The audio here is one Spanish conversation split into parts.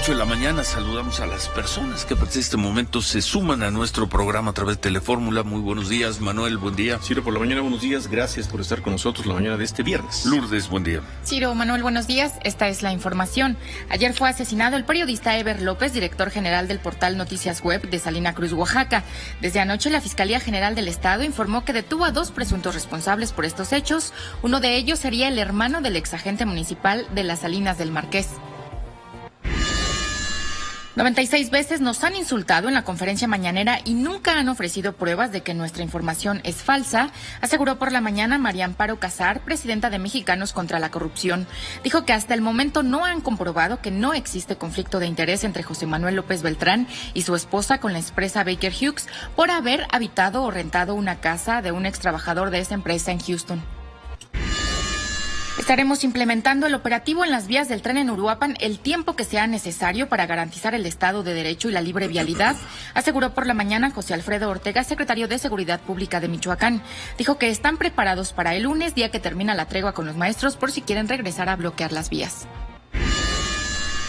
8 de la mañana saludamos a las personas que a partir de este momento se suman a nuestro programa a través de Telefórmula. Muy buenos días, Manuel, buen día. Ciro, por la mañana, buenos días. Gracias por estar con nosotros la mañana de este viernes. Lourdes, buen día. Ciro, Manuel, buenos días. Esta es la información. Ayer fue asesinado el periodista Eber López, director general del portal Noticias Web de Salina Cruz, Oaxaca. Desde anoche, la Fiscalía General del Estado informó que detuvo a 2 presuntos responsables por estos hechos. Uno de ellos sería el hermano del exagente municipal de las Salinas del Marqués. 96 veces nos han insultado en la conferencia mañanera y nunca han ofrecido pruebas de que nuestra información es falsa, aseguró por la mañana María Amparo Casar, presidenta de Mexicanos contra la Corrupción. Dijo que hasta el momento no han comprobado que no existe conflicto de interés entre José Manuel López Beltrán y su esposa con la empresa Baker Hughes por haber habitado o rentado una casa de un ex trabajador de esa empresa en Houston. Estaremos implementando el operativo en las vías del tren en Uruapan el tiempo que sea necesario para garantizar el Estado de Derecho y la libre vialidad, aseguró por la mañana José Alfredo Ortega, secretario de Seguridad Pública de Michoacán. Dijo que están preparados para el lunes, día que termina la tregua con los maestros, por si quieren regresar a bloquear las vías.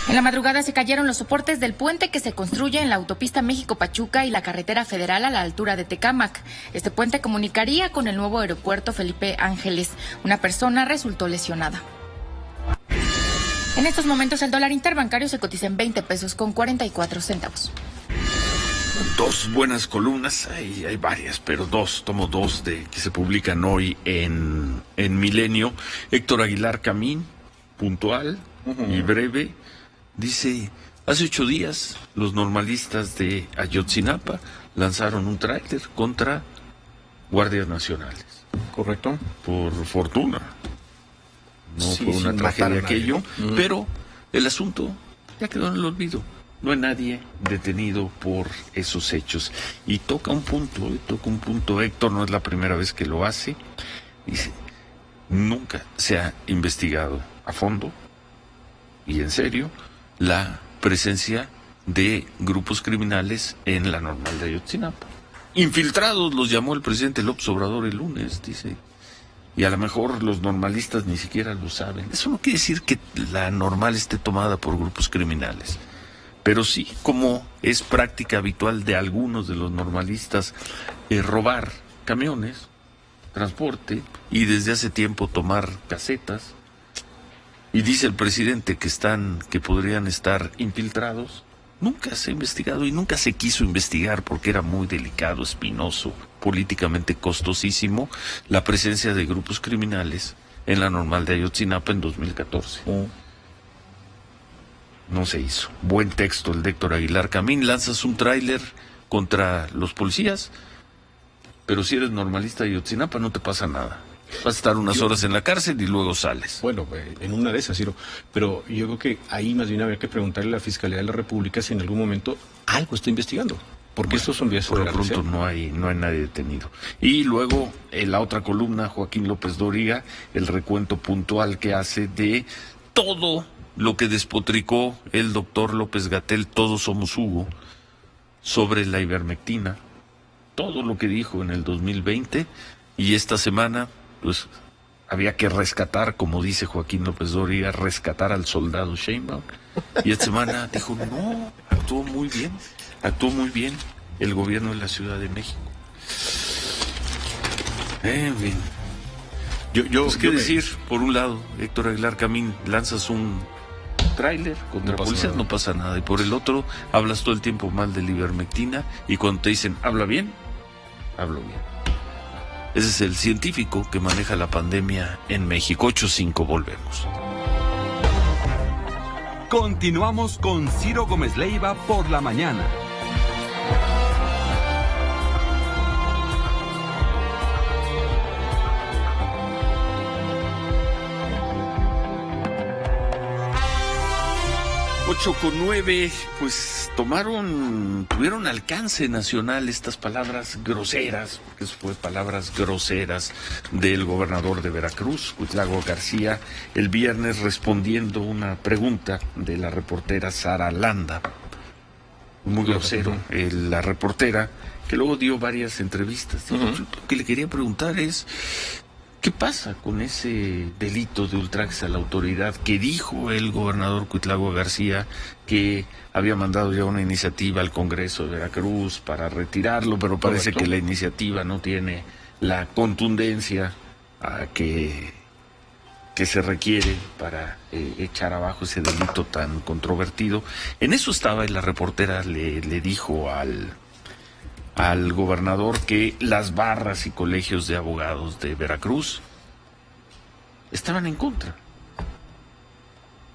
En la madrugada se cayeron los soportes del puente que se construye en la autopista México-Pachuca y la carretera federal a la altura de Tecámac. Este puente comunicaría con el nuevo aeropuerto Felipe Ángeles. Una persona resultó lesionada. En estos momentos el dólar interbancario se cotiza en 20 pesos con 44 centavos. 2 buenas columnas, hay varias, pero tomo dos de que se publican hoy en Milenio. Héctor Aguilar Camín, puntual y breve. Dice, hace 8 días los normalistas de Ayotzinapa lanzaron un tráiler contra guardias nacionales. Correcto. Por fortuna. No Sí, fue una tragedia aquello, ¿no? pero el asunto ya quedó en el olvido. No hay nadie detenido por esos hechos. Y toca un punto, Héctor, no es la primera vez que lo hace. Dice, nunca se ha investigado a fondo y en serio la presencia de grupos criminales en la Normal de Ayotzinapa. Infiltrados los llamó el presidente López Obrador el lunes, dice, y a lo mejor los normalistas ni siquiera lo saben. Eso no quiere decir que la Normal esté tomada por grupos criminales, pero sí, como es práctica habitual de algunos de los normalistas, robar camiones, transporte, y desde hace tiempo tomar casetas. Y dice el presidente que podrían estar infiltrados. Nunca se ha investigado y nunca se quiso investigar porque era muy delicado, espinoso, políticamente costosísimo la presencia de grupos criminales en la Normal de Ayotzinapa en 2014. No se hizo. Buen texto el de Héctor Aguilar Camín. Lanzas un tráiler contra los policías, pero si eres normalista de Ayotzinapa no te pasa nada. Vas a estar unas horas en la cárcel y luego sales. Bueno, en una de esas, Ciro. Pero yo creo que ahí más bien habría que preguntarle a la Fiscalía de la República si en algún momento algo está investigando. Porque estos son vías federales. Por lo pronto no hay nadie detenido. Y luego, en la otra columna, Joaquín López Dóriga, el recuento puntual que hace de todo lo que despotricó el doctor López-Gatell, Todos Somos Hugo, sobre la ivermectina. Todo lo que dijo en el 2020 y esta semana, pues había que rescatar, como dice Joaquín López Dóriga, rescatar al soldado Sheinbaum. Y esta semana dijo, no, actuó muy bien el gobierno de la Ciudad de México. En fin. ¿Qué decir? Por un lado, Héctor Aguilar Camín, lanzas un tráiler contra policías, no pasa nada. Y por el otro, hablas todo el tiempo mal de la ivermectina y cuando te dicen, habla bien, hablo bien. Ese es el científico que maneja la pandemia en México. 8:05, volvemos. Continuamos con Ciro Gómez Leiva por la mañana. Ocho con 9, pues tuvieron alcance nacional estas palabras groseras, porque eso fue palabras groseras del gobernador de Veracruz, Cuitlagua García, el viernes respondiendo una pregunta de la reportera Sara Landa. Muy grosero, la reportera, que luego dio varias entrevistas. Lo que le quería preguntar es, ¿Qué pasa con ese delito de ultrajes a la autoridad que dijo el gobernador Cuitlagua García que había mandado ya una iniciativa al Congreso de Veracruz para retirarlo, pero parece que la iniciativa no tiene la contundencia que se requiere para echar abajo ese delito tan controvertido? En eso estaba, y la reportera le dijo al gobernador que las barras y colegios de abogados de Veracruz estaban en contra.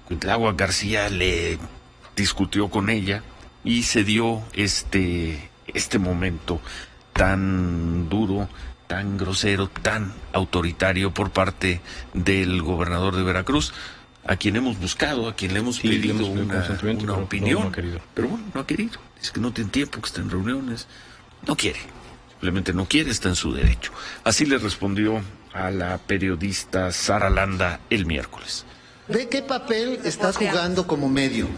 Cuitlagua García le discutió con ella y se dio este momento tan duro, tan grosero, tan autoritario por parte del gobernador de Veracruz, a quien hemos buscado, a quien le hemos pedido una opinión, no ha querido. Pero bueno, no ha querido. Es que no tiene tiempo, que está en reuniones. No quiere, simplemente no quiere, está en su derecho. Así le respondió a la periodista Sara Landa el miércoles. ¿De qué papel estás jugando como medio?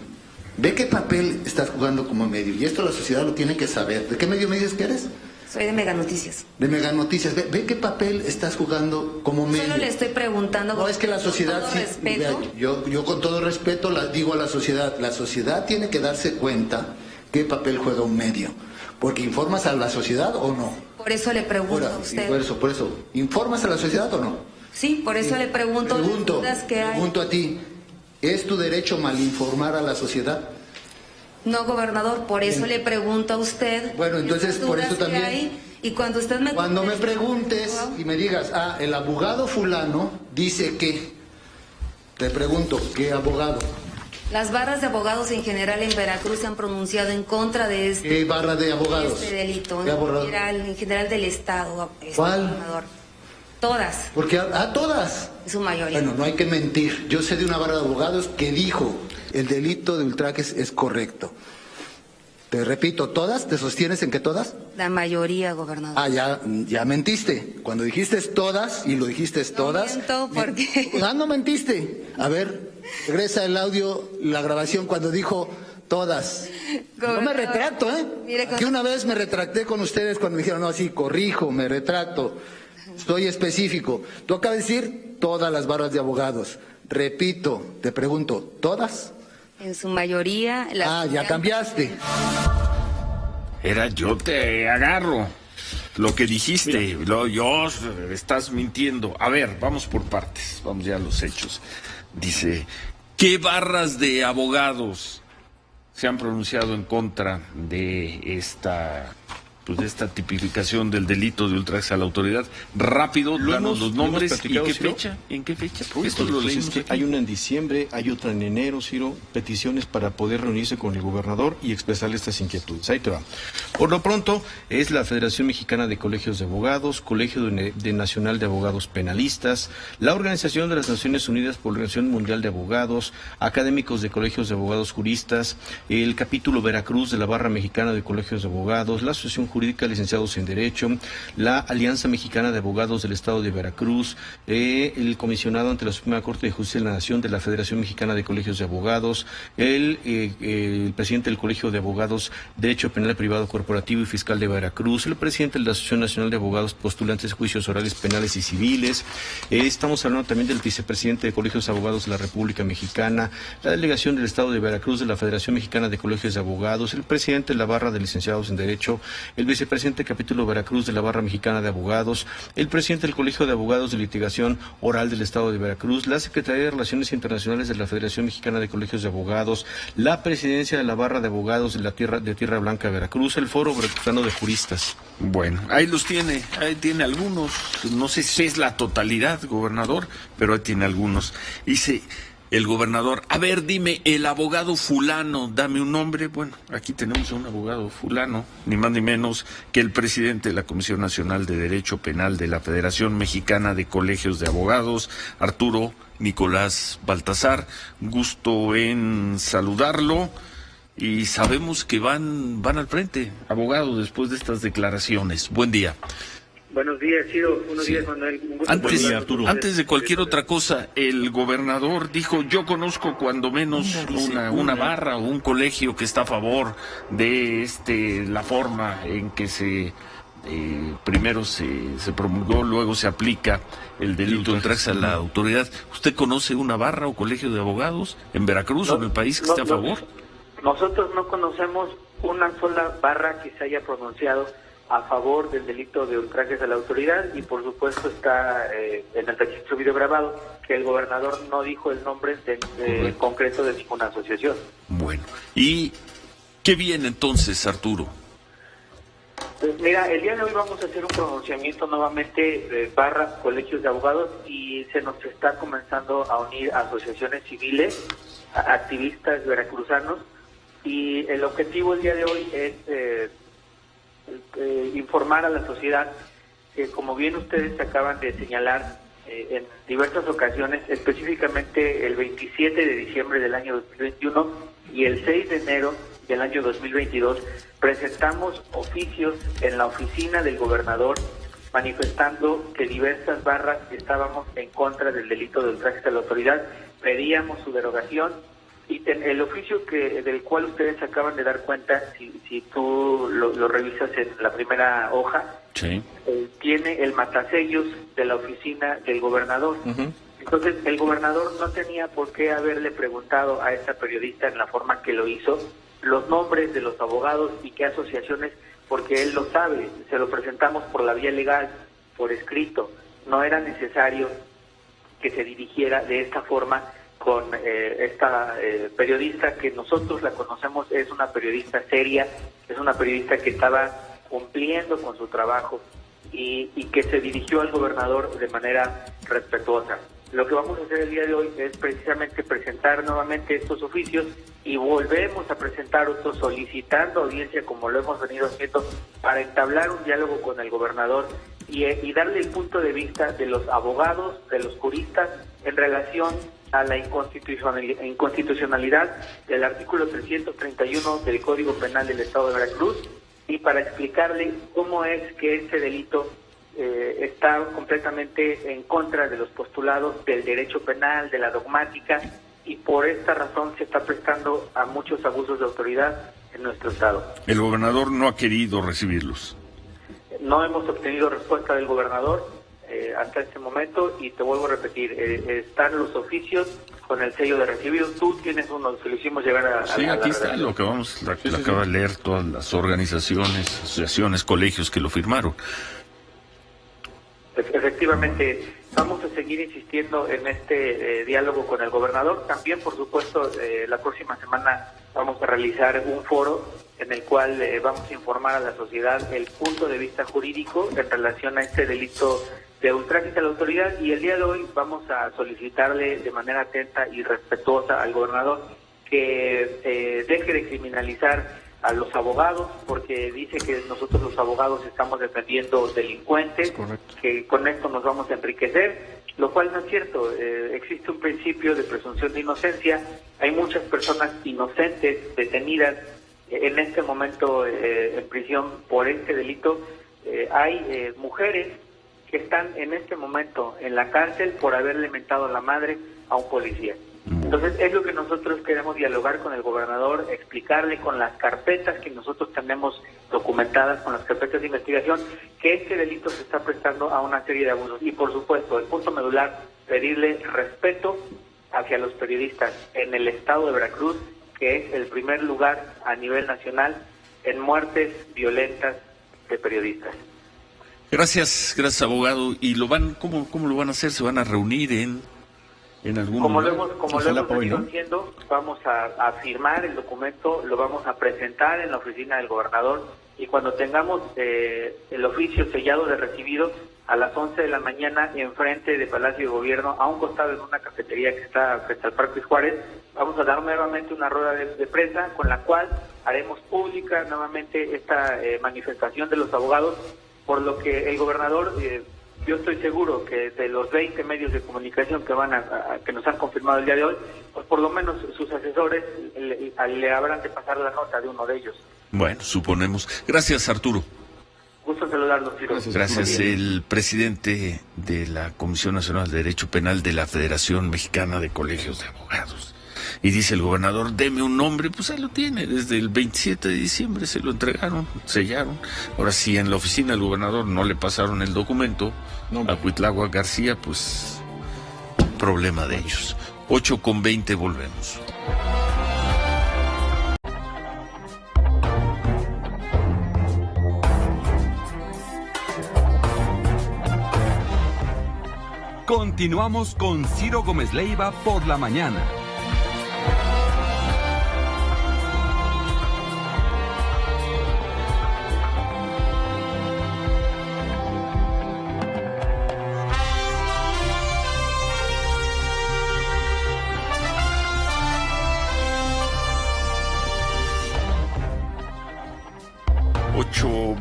¿De qué papel estás jugando como medio? Y esto la sociedad lo tiene que saber. ¿De qué medio me dices que eres? Soy de Mega Noticias. De Mega Noticias. ¿Ve qué papel estás jugando como medio? Solo le estoy preguntando. No, es que la sociedad, con todo respeto. Yo con todo respeto digo a la sociedad tiene que darse cuenta qué papel juega un medio. Porque ¿informas a la sociedad o no? Por eso le pregunto a usted. Por eso. ¿Informas a la sociedad o no? Sí, por eso le pregunto las dudas que hay. Pregunto a ti, ¿es tu derecho malinformar a la sociedad? No, gobernador, por eso le pregunto a usted. Bueno, entonces por eso también. Y cuando usted me preguntes y me digas, el abogado fulano dice que, te pregunto, ¿qué abogado? Las barras de abogados en general en Veracruz se han pronunciado en contra de ¿Qué barra de abogados? Este delito, ¿Qué abogado? en general del Estado. ¿Cuál? Gobernador. Todas. Porque todas. En su mayoría. Bueno, no hay que mentir. Yo sé de una barra de abogados que dijo el delito de ultrajes es correcto. Te repito, ¿todas? ¿Te sostienes en que todas? La mayoría, gobernador. Ya mentiste. Cuando dijiste todas, y lo dijiste todas... No miento, porque... No mentiste. A ver, regresa el audio, la grabación cuando dijo todas. No me retracto, Mire, que una vez me retracté con ustedes cuando me dijeron, no, sí, corrijo, me retracto. Soy específico. Tú acabas de decir todas las barras de abogados. Repito, te pregunto, ¿todas? En su mayoría... ya cambiaste. Yo te agarro lo que dijiste. Estás mintiendo. A ver, vamos por partes. Vamos ya a los hechos. Dice, ¿qué barras de abogados se han pronunciado en contra de esta tipificación del delito de ultrajes a la autoridad? Rápido, danos los nombres. ¿Y qué fecha? ¿En qué fecha? Porque esto lo leímos aquí. Hay una en diciembre, hay otra en enero, Ciro, peticiones para poder reunirse con el gobernador y expresarle estas inquietudes. Ahí te va. Por lo pronto, es la Federación Mexicana de Colegios de Abogados, Colegio Nacional de Abogados Penalistas, la Organización de las Naciones Unidas por la Organización Mundial de Abogados, académicos de colegios de abogados juristas, el capítulo Veracruz de la Barra Mexicana de Colegios de Abogados, la Asociación Jurídica Licenciados en Derecho, la Alianza Mexicana de Abogados del Estado de Veracruz, el comisionado ante la Suprema Corte de Justicia de la Nación de la Federación Mexicana de Colegios de Abogados, el presidente del Colegio de Abogados Derecho Penal Privado Corporativo y Fiscal de Veracruz, el presidente de la Asociación Nacional de Abogados Postulantes de Juicios Orales Penales y Civiles. Estamos hablando también del vicepresidente de Colegios de Abogados de la República Mexicana, la delegación del Estado de Veracruz de la Federación Mexicana de Colegios de Abogados, el presidente de la Barra de Licenciados en Derecho, el vicepresidente del capítulo Veracruz de la Barra Mexicana de Abogados, el presidente del Colegio de Abogados de Litigación Oral del Estado de Veracruz, la Secretaría de Relaciones Internacionales de la Federación Mexicana de Colegios de Abogados, la presidencia de la Barra de Abogados de Tierra Blanca, Veracruz, el Foro Veracruzano de Juristas. Bueno, ahí los tiene, ahí tiene algunos, no sé si es la totalidad, gobernador, pero ahí tiene algunos. Dice el gobernador, a ver, dime, el abogado fulano, dame un nombre. Bueno, aquí tenemos a un abogado fulano, ni más ni menos que el presidente de la Comisión Nacional de Derecho Penal de la Federación Mexicana de Colegios de Abogados, Arturo Nicolás Baltasar. Gusto en saludarlo. Y sabemos que van al frente, abogado, después de estas declaraciones. Buen día. Buenos días, Ciro. Buenos días, Manuel. Un gusto Arturo. Antes de cualquier otra cosa, el gobernador dijo, yo conozco cuando menos una barra o un colegio que está a favor de la forma en que se primero se promulgó, luego se aplica el delito de ultraje a la autoridad. ¿Usted conoce una barra o colegio de abogados en Veracruz o en el país que esté a favor? Nosotros no conocemos una sola barra que se haya pronunciado a favor del delito de ultrajes a la autoridad, y por supuesto está en el registro videograbado que el gobernador no dijo el nombre concreto de ninguna asociación. Bueno, ¿y qué viene entonces, Arturo? Pues mira, el día de hoy vamos a hacer un pronunciamiento nuevamente barra colegios de abogados, y se nos está comenzando a unir asociaciones civiles, activistas veracruzanos, y el objetivo el día de hoy es informar a la sociedad que, como bien ustedes acaban de señalar en diversas ocasiones, específicamente el 27 de diciembre del año 2021 y el 6 de enero del año 2022, presentamos oficios en la oficina del gobernador manifestando que diversas barras estábamos en contra del delito de ultraje a la autoridad, pedíamos su derogación, y el oficio del cual ustedes acaban de dar cuenta, si tú lo revisas en la primera hoja, sí, tiene el matasellos de la oficina del gobernador. Uh-huh. Entonces, el gobernador no tenía por qué haberle preguntado a esta periodista en la forma que lo hizo los nombres de los abogados y qué asociaciones, porque él lo sabe, se lo presentamos por la vía legal, por escrito. No era necesario que se dirigiera de esta forma con esta periodista, que nosotros la conocemos, es una periodista seria, es una periodista que estaba cumpliendo con su trabajo y que se dirigió al gobernador de manera respetuosa. Lo que vamos a hacer el día de hoy es precisamente presentar nuevamente estos oficios, y volvemos a presentar otros solicitando audiencia, como lo hemos venido haciendo, para entablar un diálogo con el gobernador y darle el punto de vista de los abogados, de los juristas, en relación a la inconstitucionalidad del artículo 331 del Código Penal del Estado de Veracruz, y para explicarle cómo es que este delito está completamente en contra de los postulados del derecho penal, de la dogmática, y por esta razón se está prestando a muchos abusos de autoridad en nuestro estado. El gobernador no ha querido recibirlos. No hemos obtenido respuesta del gobernador hasta este momento, y te vuelvo a repetir, están los oficios con el sello de recibido. Tú tienes uno, se lo hicimos llegar a sí, a aquí está, lo acaba de leer todas las organizaciones, asociaciones, colegios que lo firmaron. Efectivamente, vamos a seguir insistiendo en este diálogo con el gobernador. También, por supuesto, la próxima semana vamos a realizar un foro en el cual vamos a informar a la sociedad el punto de vista jurídico en relación a este delito de ultraje a la autoridad, y el día de hoy vamos a solicitarle de manera atenta y respetuosa al gobernador que deje de criminalizar a los abogados, porque dice que nosotros los abogados estamos defendiendo delincuentes, que con esto nos vamos a enriquecer, lo cual no es cierto. Existe un principio de presunción de inocencia. Hay muchas personas inocentes detenidas en este momento en prisión por este delito. Hay mujeres que están en este momento en la cárcel por haberle mentado la madre a un policía. Entonces es lo que nosotros queremos dialogar con el gobernador, explicarle con las carpetas que nosotros tenemos documentadas, con las carpetas de investigación, que este delito se está prestando a una serie de abusos. Y por supuesto, el punto medular, pedirle respeto hacia los periodistas en el estado de Veracruz, que es el primer lugar a nivel nacional en muertes violentas de periodistas. Gracias, abogado. ¿Y cómo lo van a hacer? ¿Se van a reunir en algún lugar? Como lo hemos venido haciendo, vamos a firmar el documento, lo vamos a presentar en la oficina del gobernador, y cuando tengamos el oficio sellado de recibido, a las 11 de la mañana, enfrente de Palacio de Gobierno, a un costado en una cafetería que está frente al Parque Juárez, vamos a dar nuevamente una rueda de prensa con la cual haremos pública nuevamente esta manifestación de los abogados, por lo que el gobernador, yo estoy seguro que de los 20 medios de comunicación que nos han confirmado el día de hoy, pues por lo menos sus asesores le habrán de pasar la nota de uno de ellos. Bueno, suponemos. Gracias, Arturo. Gusto saludarlos, Ciro. Gracias. El presidente de la Comisión Nacional de Derecho Penal de la Federación Mexicana de Colegios de Abogados. Y dice el gobernador, deme un nombre, pues ahí lo tiene, desde el 27 de diciembre se lo entregaron, sellaron. Ahora, si en la oficina del gobernador no le pasaron el documento a Cuitláhuac García, pues problema de ellos. 8:20, volvemos. Continuamos con Ciro Gómez Leiva por la mañana.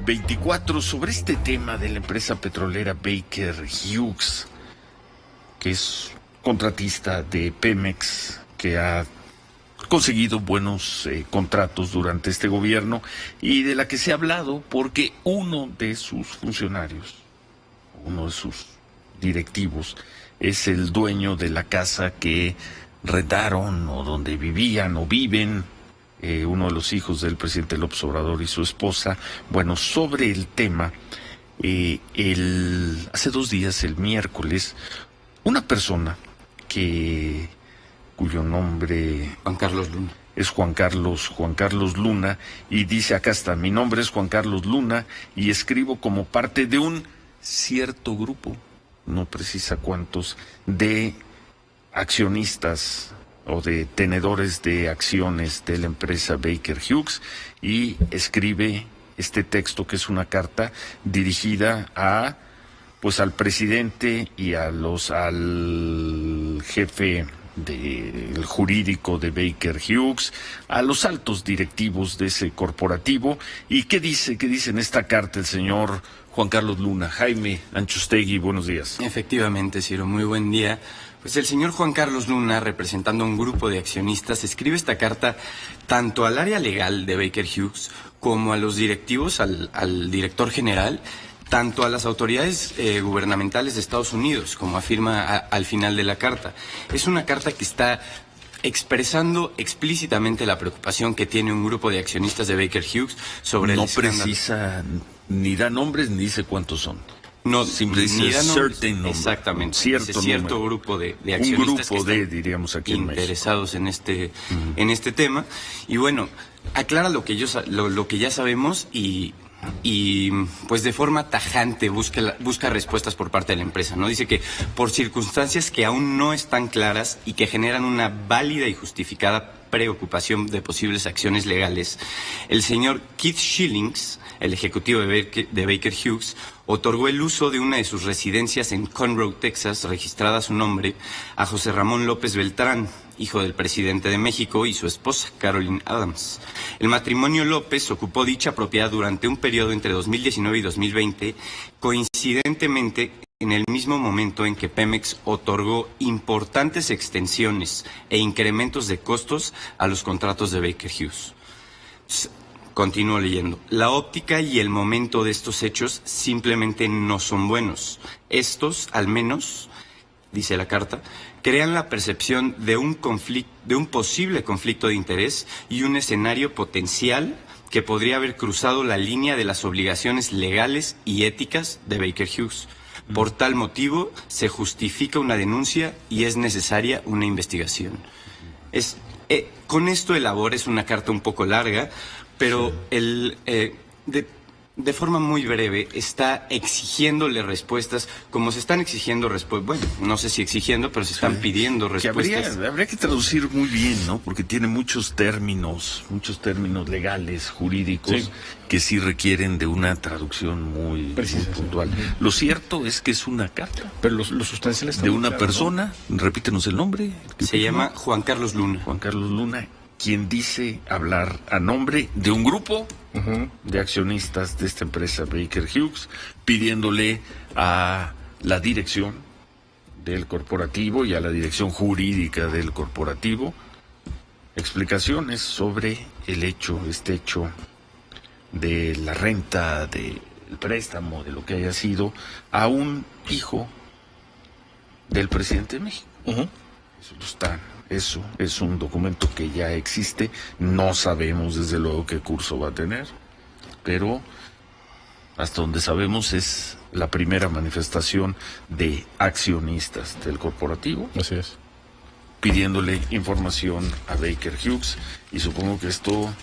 .24 sobre este tema de la empresa petrolera Baker Hughes, que es contratista de Pemex, que ha conseguido buenos contratos durante este gobierno y de la que se ha hablado porque uno de sus funcionarios, uno de sus directivos, es el dueño de la casa que rentaron o donde vivían o viven uno de los hijos del presidente López Obrador y su esposa. Bueno, sobre el tema, hace 2 días, el miércoles, una persona cuyo nombre Juan Carlos Luna es Juan Carlos Luna, y dice, acá está, mi nombre es Juan Carlos Luna y escribo como parte de un cierto grupo, no precisa cuántos, de accionistas o de tenedores de acciones de la empresa Baker Hughes, y escribe este texto que es una carta dirigida al presidente y al jefe del jurídico de Baker Hughes, a los altos directivos de ese corporativo. ¿Y qué dice en esta carta el señor Juan Carlos Luna? Jaime Anchustegui, buenos días. Efectivamente, Ciro, muy buen día. Pues el señor Juan Carlos Luna, representando a un grupo de accionistas, escribe esta carta tanto al área legal de Baker Hughes como a los directivos, al director general, tanto a las autoridades gubernamentales de Estados Unidos, como afirma al final de la carta. Es una carta que está expresando explícitamente la preocupación que tiene un grupo de accionistas de Baker Hughes sobre el escándalo. No precisa, ni da nombres, ni dice cuántos son. No, siempre dice certain number. Exactamente. Cierto grupo de accionistas un grupo diríamos aquí interesados en este tema. Y bueno, aclara lo que ya sabemos y pues de forma tajante busca respuestas por parte de la empresa, ¿no? Dice que por circunstancias que aún no están claras y que generan una válida y justificada preocupación de posibles acciones legales, el señor Keith Schillings, el ejecutivo de Baker Hughes, otorgó el uso de una de sus residencias en Conroe, Texas, registrada a su nombre, a José Ramón López Beltrán, hijo del presidente de México, y su esposa, Caroline Adams. El matrimonio López ocupó dicha propiedad durante un periodo entre 2019 y 2020, coincidentemente en el mismo momento en que Pemex otorgó importantes extensiones e incrementos de costos a los contratos de Baker Hughes. Continúo leyendo. La óptica y el momento de estos hechos simplemente no son buenos. Estos, al menos, dice la carta, crean la percepción de un posible conflicto de interés y un escenario potencial que podría haber cruzado la línea de las obligaciones legales y éticas de Baker Hughes. Por tal motivo, se justifica una denuncia y es necesaria una investigación. Con esto elabora, es una carta un poco larga, pero de forma muy breve está exigiéndole respuestas, como se están exigiendo respuestas, bueno, no sé si exigiendo, pero se están pidiendo respuestas. Habría que traducir muy bien, ¿no? Porque tiene muchos términos legales, jurídicos, que sí requieren de una traducción muy puntual. Lo cierto es que es una carta. Pero lo sustancial está de una persona, ¿no? Repítenos el nombre. Se llama Juan Carlos Luna. Juan Carlos Luna, quien dice hablar a nombre de un grupo de accionistas de esta empresa Baker Hughes, pidiéndole a la dirección del corporativo y a la dirección jurídica del corporativo explicaciones sobre este hecho de la renta, del préstamo, de lo que haya sido, a un hijo del presidente de México. Eso lo están eso es un documento que ya existe, no sabemos desde luego qué curso va a tener, pero hasta donde sabemos es la primera manifestación de accionistas del corporativo. Así es. Pidiéndole información a Baker Hughes, y supongo que esto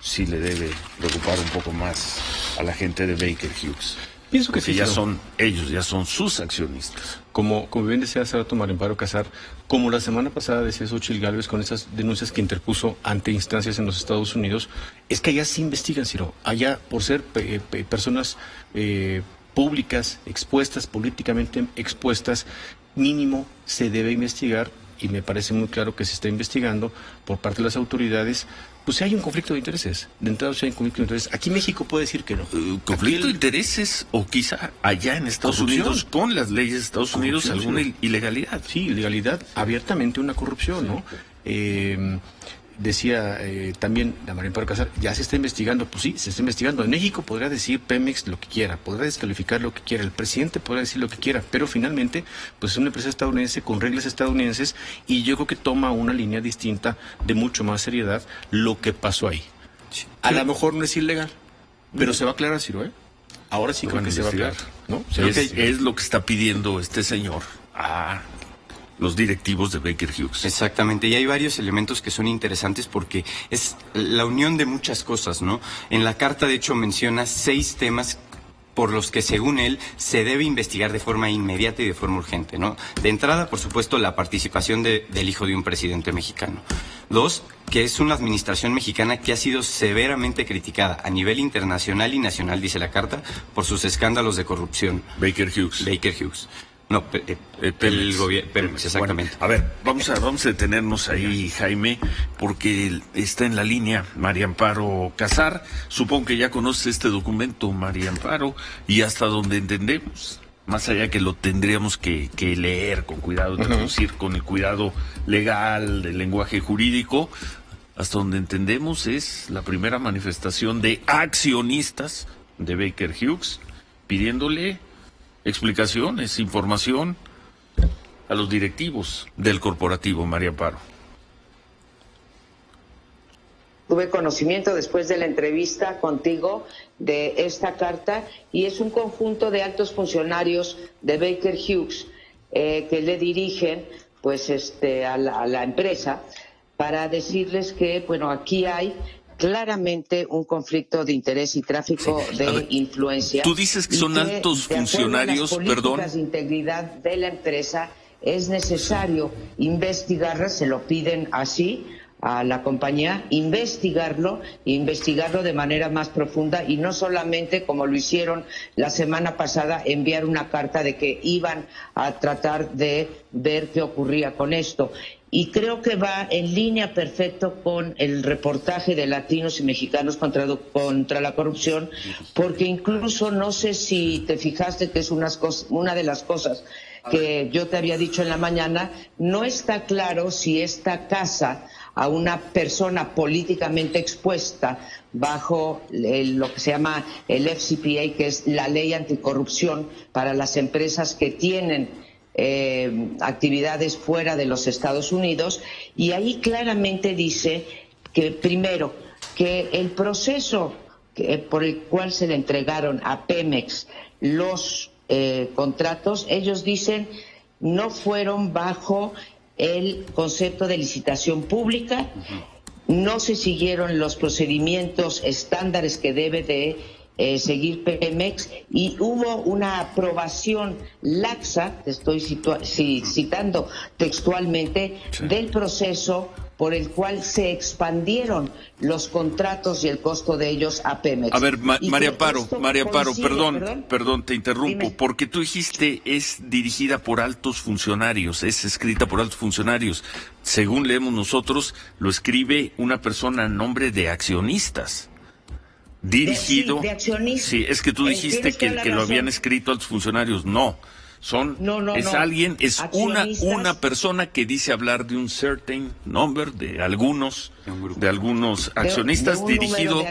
sí le debe preocupar un poco más a la gente de Baker Hughes. Pienso que sí, ya son ellos, ya son sus accionistas. Como bien decía hace rato María Amparo Casar, como la semana pasada decía Xóchitl Gálvez con esas denuncias que interpuso ante instancias en los Estados Unidos, es que allá sí investigan, Ciro. Allá, por ser personas públicas, expuestas, políticamente expuestas, mínimo se debe investigar, y me parece muy claro que se está investigando por parte de las autoridades. Pues si hay un conflicto de intereses, de entrada si hay un conflicto de intereses. Aquí México puede decir que no. ¿Conflicto de intereses o quizá allá en Estados Unidos, con las leyes de Estados Unidos, alguna ilegalidad? Sí, ilegalidad, abiertamente una corrupción, ¿no? Decía también la María Amparo Casar, ya se está investigando. Pues sí, se está investigando. En México podrá decir Pemex lo que quiera, podrá descalificar lo que quiera, el presidente podrá decir lo que quiera, pero finalmente pues es una empresa estadounidense con reglas estadounidenses, y yo creo que toma una línea distinta de mucho más seriedad lo que pasó ahí. A lo mejor no es ilegal, pero se va a aclarar, Ciro, ¿eh? Ahora sí creo que se va a aclarar, ¿no? Es lo que está pidiendo este señor a los directivos de Baker Hughes. Exactamente, y hay varios elementos que son interesantes porque es la unión de muchas cosas, ¿no? En la carta, de hecho, menciona 6 temas por los que, según él, se debe investigar de forma inmediata y de forma urgente, ¿no? De entrada, por supuesto, la participación del hijo de un presidente mexicano. 2, que es una administración mexicana que ha sido severamente criticada a nivel internacional y nacional, dice la carta, por sus escándalos de corrupción. Baker Hughes. No, el gobierno, exactamente. Bueno, a ver, vamos a detenernos ahí, Jaime, porque está en la línea María Amparo Casar. Supongo que ya conoce este documento, María Amparo, y hasta donde entendemos, más allá que lo tendríamos que leer con cuidado, traducir con el cuidado legal del lenguaje jurídico, hasta donde entendemos es la primera manifestación de accionistas de Baker Hughes pidiéndole explicaciones, información a los directivos del corporativo. María Amparo. Tuve conocimiento después de la entrevista contigo de esta carta, y es un conjunto de altos funcionarios de Baker Hughes que le dirigen pues a la empresa para decirles que bueno, aquí hay claramente un conflicto de interés y tráfico de influencia. Tú dices que son altos funcionarios, de políticas de integridad de la empresa es necesario investigarlas, se lo piden así a la compañía, investigarlo de manera más profunda, y no solamente como lo hicieron la semana pasada, enviar una carta de que iban a tratar de ver qué ocurría con esto. Y creo que va en línea perfecto con el reportaje de Latinos y Mexicanos contra la corrupción, porque incluso no sé si te fijaste que es una de las cosas que yo te había dicho en la mañana, no está claro si esta casa a una persona políticamente expuesta bajo lo que se llama el FCPA, que es la ley anticorrupción para las empresas que tienen actividades fuera de los Estados Unidos, y ahí claramente dice que primero que el proceso por el cual se le entregaron a Pemex los contratos, ellos dicen no fueron bajo el concepto de licitación pública, no se siguieron los procedimientos estándares que debe de seguir Pemex, y hubo una aprobación laxa, te estoy citando textualmente, del proceso por el cual se expandieron los contratos y el costo de ellos a Pemex. A ver, María Amparo, perdón, te interrumpo, dime. Porque tú dijiste es dirigida por altos funcionarios, es escrita por altos funcionarios. Según leemos nosotros, lo escribe una persona en nombre de accionistas. Dirigido. De accionistas. Sí, es que tú dijiste que lo habían escrito altos funcionarios. No. Una persona que dice hablar de un certain number, de algunos accionistas, dirigido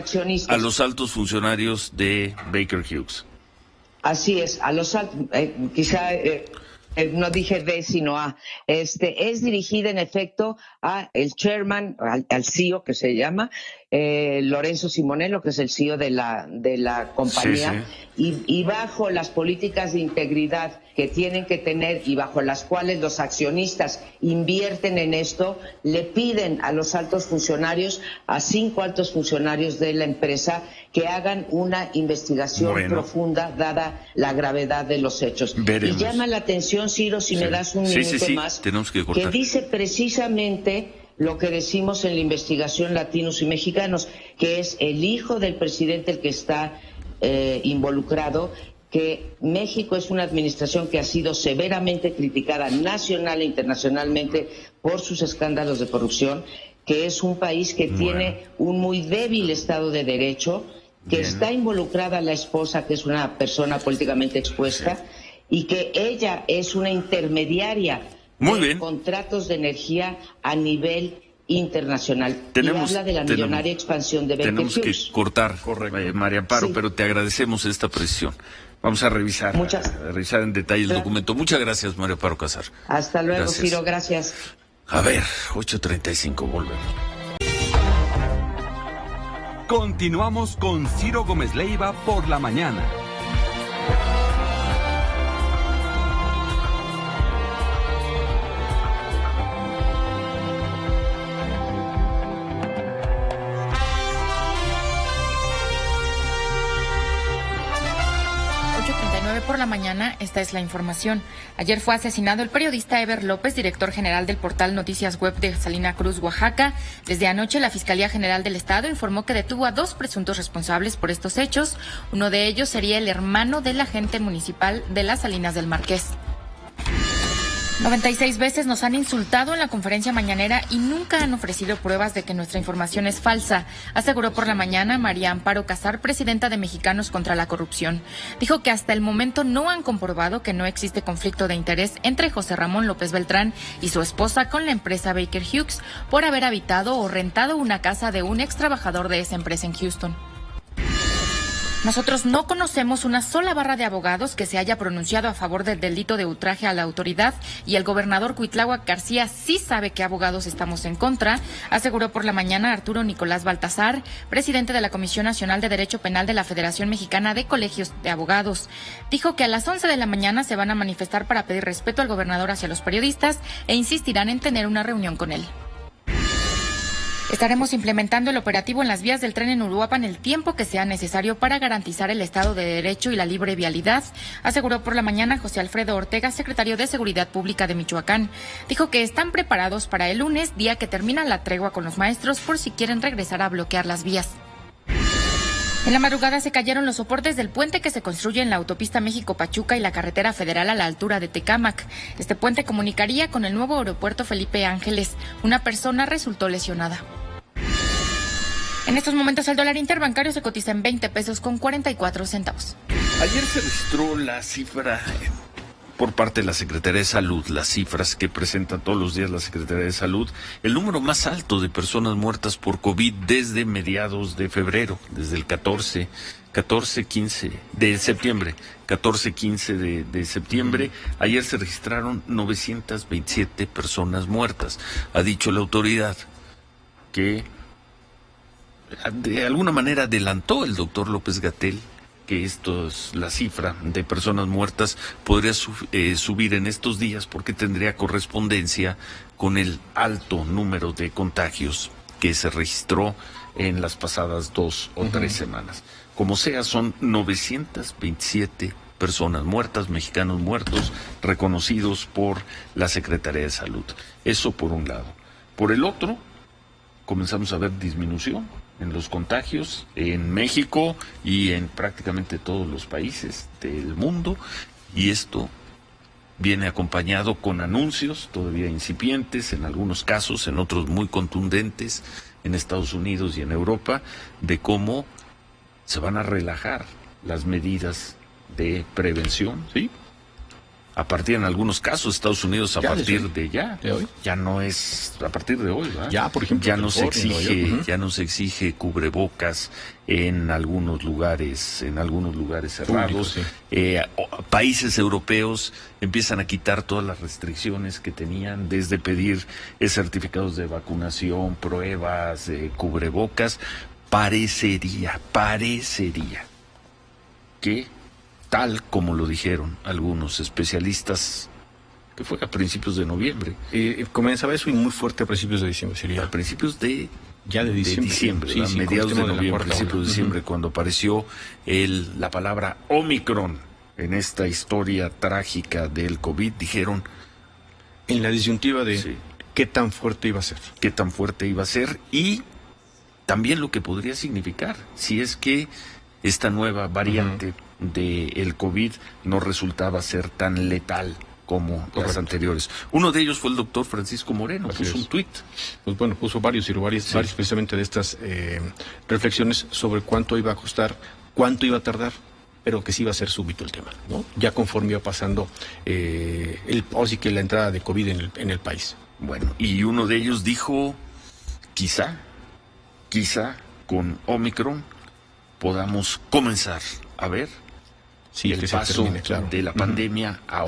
a los altos funcionarios de Baker Hughes. Así es, a los altos, quizá No dije D, sino A. Es dirigida en efecto a el chairman, al CEO que se llama, Lorenzo Simonello, que es el CEO de la compañía, sí. Y bajo las políticas de integridad que tienen que tener y bajo las cuales los accionistas invierten en esto, le piden a los altos funcionarios, a 5 altos funcionarios de la empresa, que hagan una investigación profunda dada la gravedad de los hechos. Veremos. Y llama la atención, Ciro, si me das un minuto más, tenemos que dice precisamente lo que decimos en la investigación Latinos y Mexicanos, que es el hijo del presidente el que está involucrado, que México es una administración que ha sido severamente criticada nacional e internacionalmente por sus escándalos de corrupción, que es un país que tiene un muy débil Estado de Derecho, que está involucrada la esposa, que es una persona políticamente expuesta, y que ella es una intermediaria de contratos de energía a nivel internacional. Y habla de la millonaria expansión de Baker Hughes. Tenemos que cortar, María Amparo, pero te agradecemos esta precisión. Vamos a revisar en detalle el documento. Muchas gracias, María Amparo Casar. Hasta luego, Ciro, gracias. A ver, 8:35, volvemos. Continuamos con Ciro Gómez Leiva por la mañana. Por la mañana, esta es la información. Ayer fue asesinado el periodista Eber López, director general del portal Noticias Web de Salina Cruz, Oaxaca. Desde anoche, la Fiscalía General del Estado informó que detuvo a 2 presuntos responsables por estos hechos. Uno de ellos sería el hermano del agente municipal de las Salinas del Marqués. 96 veces nos han insultado en la conferencia mañanera y nunca han ofrecido pruebas de que nuestra información es falsa, aseguró por la mañana María Amparo Casar, presidenta de Mexicanos contra la Corrupción. Dijo que hasta el momento no han comprobado que no existe conflicto de interés entre José Ramón López Beltrán y su esposa con la empresa Baker Hughes por haber habitado o rentado una casa de un ex trabajador de esa empresa en Houston. Nosotros no conocemos una sola barra de abogados que se haya pronunciado a favor del delito de ultraje a la autoridad y el gobernador Cuitláhuac García sí sabe que abogados estamos en contra, aseguró por la mañana Arturo Nicolás Baltasar, presidente de la Comisión Nacional de Derecho Penal de la Federación Mexicana de Colegios de Abogados. Dijo que a las 11 de la mañana se van a manifestar para pedir respeto al gobernador hacia los periodistas e insistirán en tener una reunión con él. Estaremos implementando el operativo en las vías del tren en Uruapan el tiempo que sea necesario para garantizar el Estado de Derecho y la libre vialidad, aseguró por la mañana José Alfredo Ortega, secretario de Seguridad Pública de Michoacán. Dijo que están preparados para el lunes, día que termina la tregua con los maestros, por si quieren regresar a bloquear las vías. En la madrugada se cayeron los soportes del puente que se construye en la autopista México-Pachuca y la carretera federal a la altura de Tecámac. Este puente comunicaría con el nuevo aeropuerto Felipe Ángeles. Una persona resultó lesionada. En estos momentos el dólar interbancario se cotiza en 20 pesos con 44 centavos. Ayer se registró la cifra por parte de la Secretaría de Salud, las cifras que presenta todos los días la Secretaría de Salud, el número más alto de personas muertas por COVID desde mediados de febrero, desde el 14-15 de septiembre. Ayer se registraron 927 personas muertas. Ha dicho la autoridad que de alguna manera adelantó el doctor López-Gatell que la cifra de personas muertas podría subir en estos días porque tendría correspondencia con el alto número de contagios que se registró en las pasadas 2 o 3 semanas. Como sea, son 927 personas muertas, mexicanos muertos, reconocidos por la Secretaría de Salud. Eso por un lado. Por el otro, comenzamos a ver disminución en los contagios en México y en prácticamente todos los países del mundo, y esto viene acompañado con anuncios todavía incipientes, en algunos casos, en otros muy contundentes, en Estados Unidos y en Europa, de cómo se van a relajar las medidas de prevención, ¿sí? a partir en algunos casos, Estados Unidos a partir de hoy. Ya no es a partir de hoy, ¿verdad? Ya, por ejemplo, ya no se exige cubrebocas en algunos lugares cerrados. Público, Países europeos empiezan a quitar todas las restricciones que tenían, desde pedir certificados de vacunación, pruebas, cubrebocas. Parecería que, tal como lo dijeron algunos especialistas, que fue a principios de noviembre. Comenzaba eso y muy fuerte a principios de diciembre sería. A principios de diciembre. Sí, mediados de noviembre, principios de diciembre, cuando apareció la palabra Omicron en esta historia trágica del COVID, dijeron... En la disyuntiva de qué tan fuerte iba a ser. Qué tan fuerte iba a ser y también lo que podría significar, si es que esta nueva variante del COVID no resultaba ser tan letal como las anteriores. Uno de ellos fue el doctor Francisco Moreno, puso un tuit. Pues bueno, puso varios precisamente de estas reflexiones sobre cuánto iba a costar, cuánto iba a tardar, pero que sí iba a ser súbito el tema, ¿no? Ya conforme iba pasando la entrada de COVID en el país. Bueno, y uno de ellos dijo, quizá con Omicron podamos comenzar a ver el paso de la pandemia a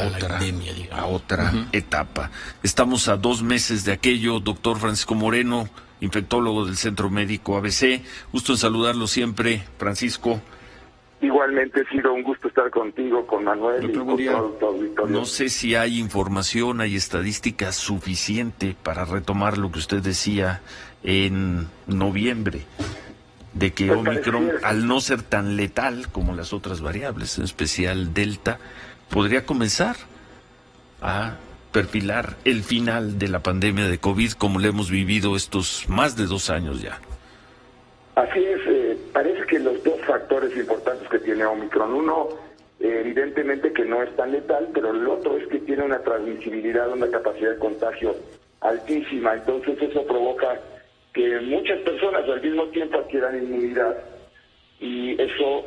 otra etapa. Estamos a 2 meses de aquello. Doctor Francisco Moreno, infectólogo del Centro Médico ABC. Gusto en saludarlo siempre, Francisco. Igualmente, Ciro, un gusto estar contigo, con Manuel y con todo tu auditorio. No sé si hay información, hay estadística suficiente para retomar lo que usted decía en noviembre, de que Omicron, al no ser tan letal como las otras variables, en especial Delta, podría comenzar a perfilar el final de la pandemia de COVID como lo hemos vivido estos más de 2 años ya. Así es, parece que los 2 factores importantes que tiene Omicron, uno, evidentemente que no es tan letal, pero el otro es que tiene una transmisibilidad, una capacidad de contagio altísima, entonces eso provoca que muchas personas al mismo tiempo adquieran inmunidad y eso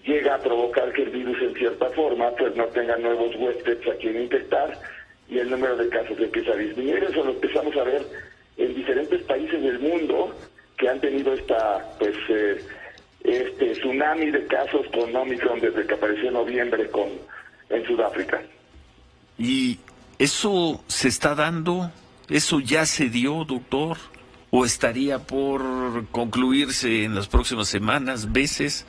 llega a provocar que el virus en cierta forma pues no tenga nuevos huéspedes a quien infectar y el número de casos empieza a disminuir. Eso lo empezamos a ver en diferentes países del mundo que han tenido este tsunami de casos con Omicron desde que apareció en noviembre en Sudáfrica. ¿Y eso se está dando? ¿Eso ya se dio, doctor? ¿O estaría por concluirse en las próximas semanas, veces?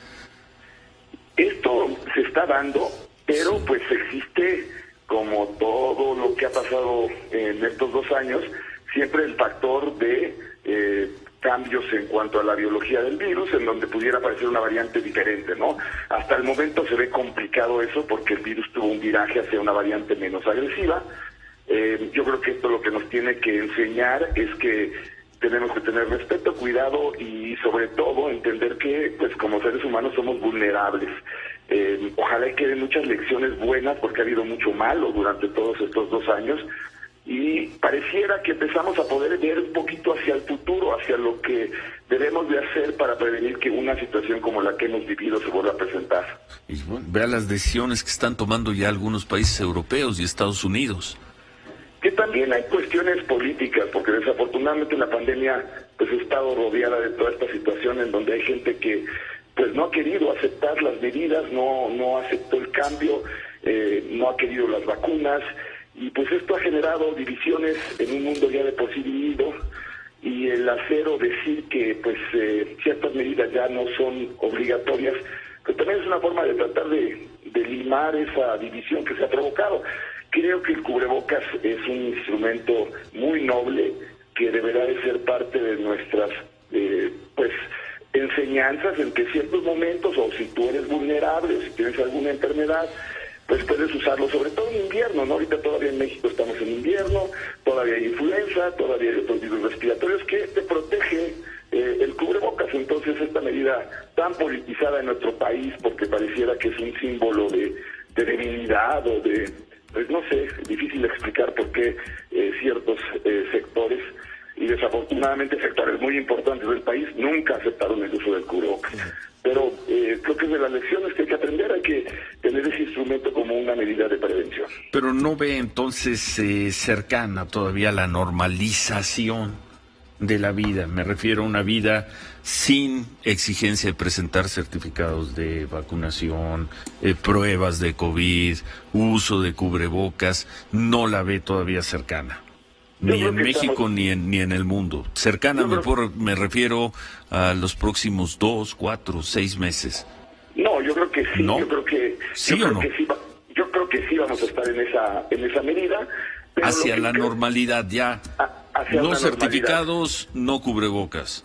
Esto se está dando, pero pues existe, como todo lo que ha pasado en estos 2 años, siempre el factor de cambios en cuanto a la biología del virus, en donde pudiera aparecer una variante diferente, ¿no? Hasta el momento se ve complicado eso porque el virus tuvo un viraje hacia una variante menos agresiva. Yo creo que esto lo que nos tiene que enseñar es que tenemos que tener respeto, cuidado y sobre todo entender que pues como seres humanos somos vulnerables. Ojalá que den muchas lecciones buenas porque ha habido mucho malo durante todos estos 2 años y pareciera que empezamos a poder ver un poquito hacia el futuro, hacia lo que debemos de hacer para prevenir que una situación como la que hemos vivido se vuelva a presentar. Y bueno, vea las decisiones que están tomando ya algunos países europeos y Estados Unidos. Que también hay cuestiones políticas, porque desafortunadamente la pandemia pues ha estado rodeada de toda esta situación en donde hay gente que pues no ha querido aceptar las medidas, no aceptó el cambio, no ha querido las vacunas, y pues esto ha generado divisiones en un mundo ya de por sí dividido, y el hacer o decir que pues ciertas medidas ya no son obligatorias, pues también es una forma de tratar de limar esa división que se ha provocado. Creo que el cubrebocas es un instrumento muy noble que deberá de ser parte de nuestras enseñanzas en que ciertos momentos, o si tú eres vulnerable, o si tienes alguna enfermedad, pues puedes usarlo, sobre todo en invierno, ¿no? Ahorita todavía en México estamos en invierno, todavía hay influenza, todavía hay otros virus respiratorios que te protegen el cubrebocas. Entonces esta medida tan politizada en nuestro país, porque pareciera que es un símbolo de debilidad o de... pues no sé, es difícil explicar por qué ciertos sectores, y desafortunadamente sectores muy importantes del país, nunca aceptaron el uso del cubrebocas. Pero creo que es de las lecciones que hay que aprender, hay que tener ese instrumento como una medida de prevención. Pero no ve entonces cercana todavía la normalización de la vida. Me refiero a una vida sin exigencia de presentar certificados de vacunación, pruebas de COVID, uso de cubrebocas. No la ve todavía cercana. Ni en México ni en el mundo. Cercana me refiero a los próximos 2, 4, 6 meses. No, yo creo que sí. ¿No? Yo creo que ¿Sí o no? Yo creo que sí vamos a estar en esa medida. Pero hacia la normalidad ya. No certificados, no cubrebocas.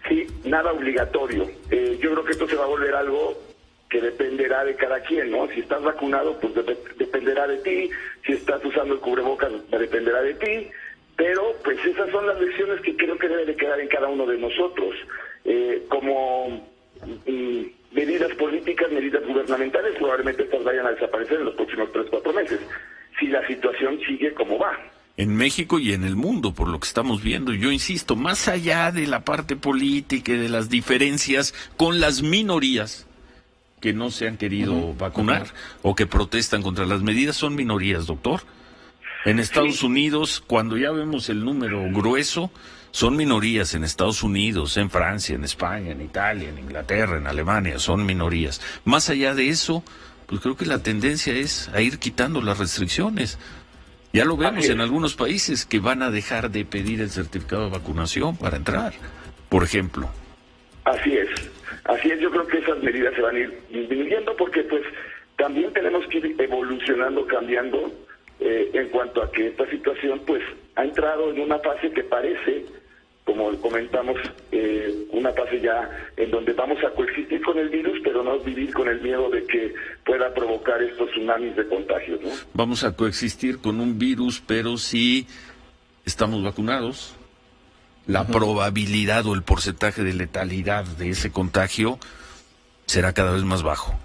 Sí, nada obligatorio. Yo creo que esto se va a volver algo que dependerá de cada quien, ¿no? Si estás vacunado, pues dependerá de ti. Si estás usando el cubrebocas, dependerá de ti. Pero, pues esas son las lecciones que creo que deben de quedar en cada uno de nosotros. Como medidas políticas, medidas gubernamentales, probablemente estas vayan a desaparecer en los próximos 3, 4 meses. Si la situación sigue como va. En México y en el mundo, por lo que estamos viendo, yo insisto, más allá de la parte política y de las diferencias con las minorías que no se han querido vacunar o que protestan contra las medidas, son minorías, doctor. En Estados Unidos, cuando ya vemos el número grueso, son minorías en Estados Unidos, en Francia, en España, en Italia, en Inglaterra, en Alemania, son minorías. Más allá de eso, pues creo que la tendencia es a ir quitando las restricciones. Ya lo vemos en algunos países que van a dejar de pedir el certificado de vacunación para entrar, por ejemplo. Así es, yo creo que esas medidas se van a ir disminuyendo porque pues también tenemos que ir evolucionando, cambiando en cuanto a que esta situación pues ha entrado en una fase que parece, como comentamos, una fase ya en donde vamos a coexistir con el virus, pero no vivir con el miedo de que pueda provocar estos tsunamis de contagios, ¿no? Vamos a coexistir con un virus, pero si estamos vacunados, la probabilidad o el porcentaje de letalidad de ese contagio será cada vez más bajo.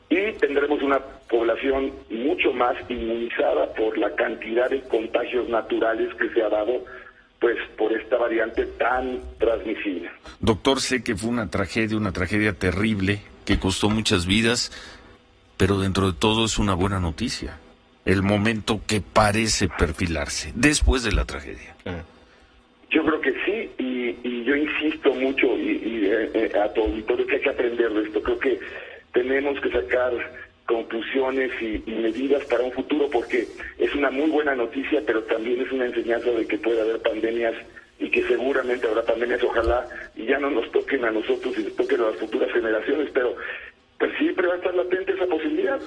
Y tendremos una población mucho más inmunizada por la cantidad de contagios naturales que se ha dado pues por esta variante tan transmisible. Doctor, sé que fue una tragedia terrible, que costó muchas vidas, pero dentro de todo es una buena noticia. El momento que parece perfilarse después de la tragedia. Yo creo que sí, y yo insisto mucho a tu auditorio que hay que aprender de esto. Creo que tenemos que sacar conclusiones y medidas para un futuro, porque es una muy buena noticia, pero también es una enseñanza de que puede haber pandemias y que seguramente habrá pandemias, ojalá y ya no nos toquen a nosotros y les toquen a las futuras generaciones, pero pues siempre va a estar latente esa posibilidad.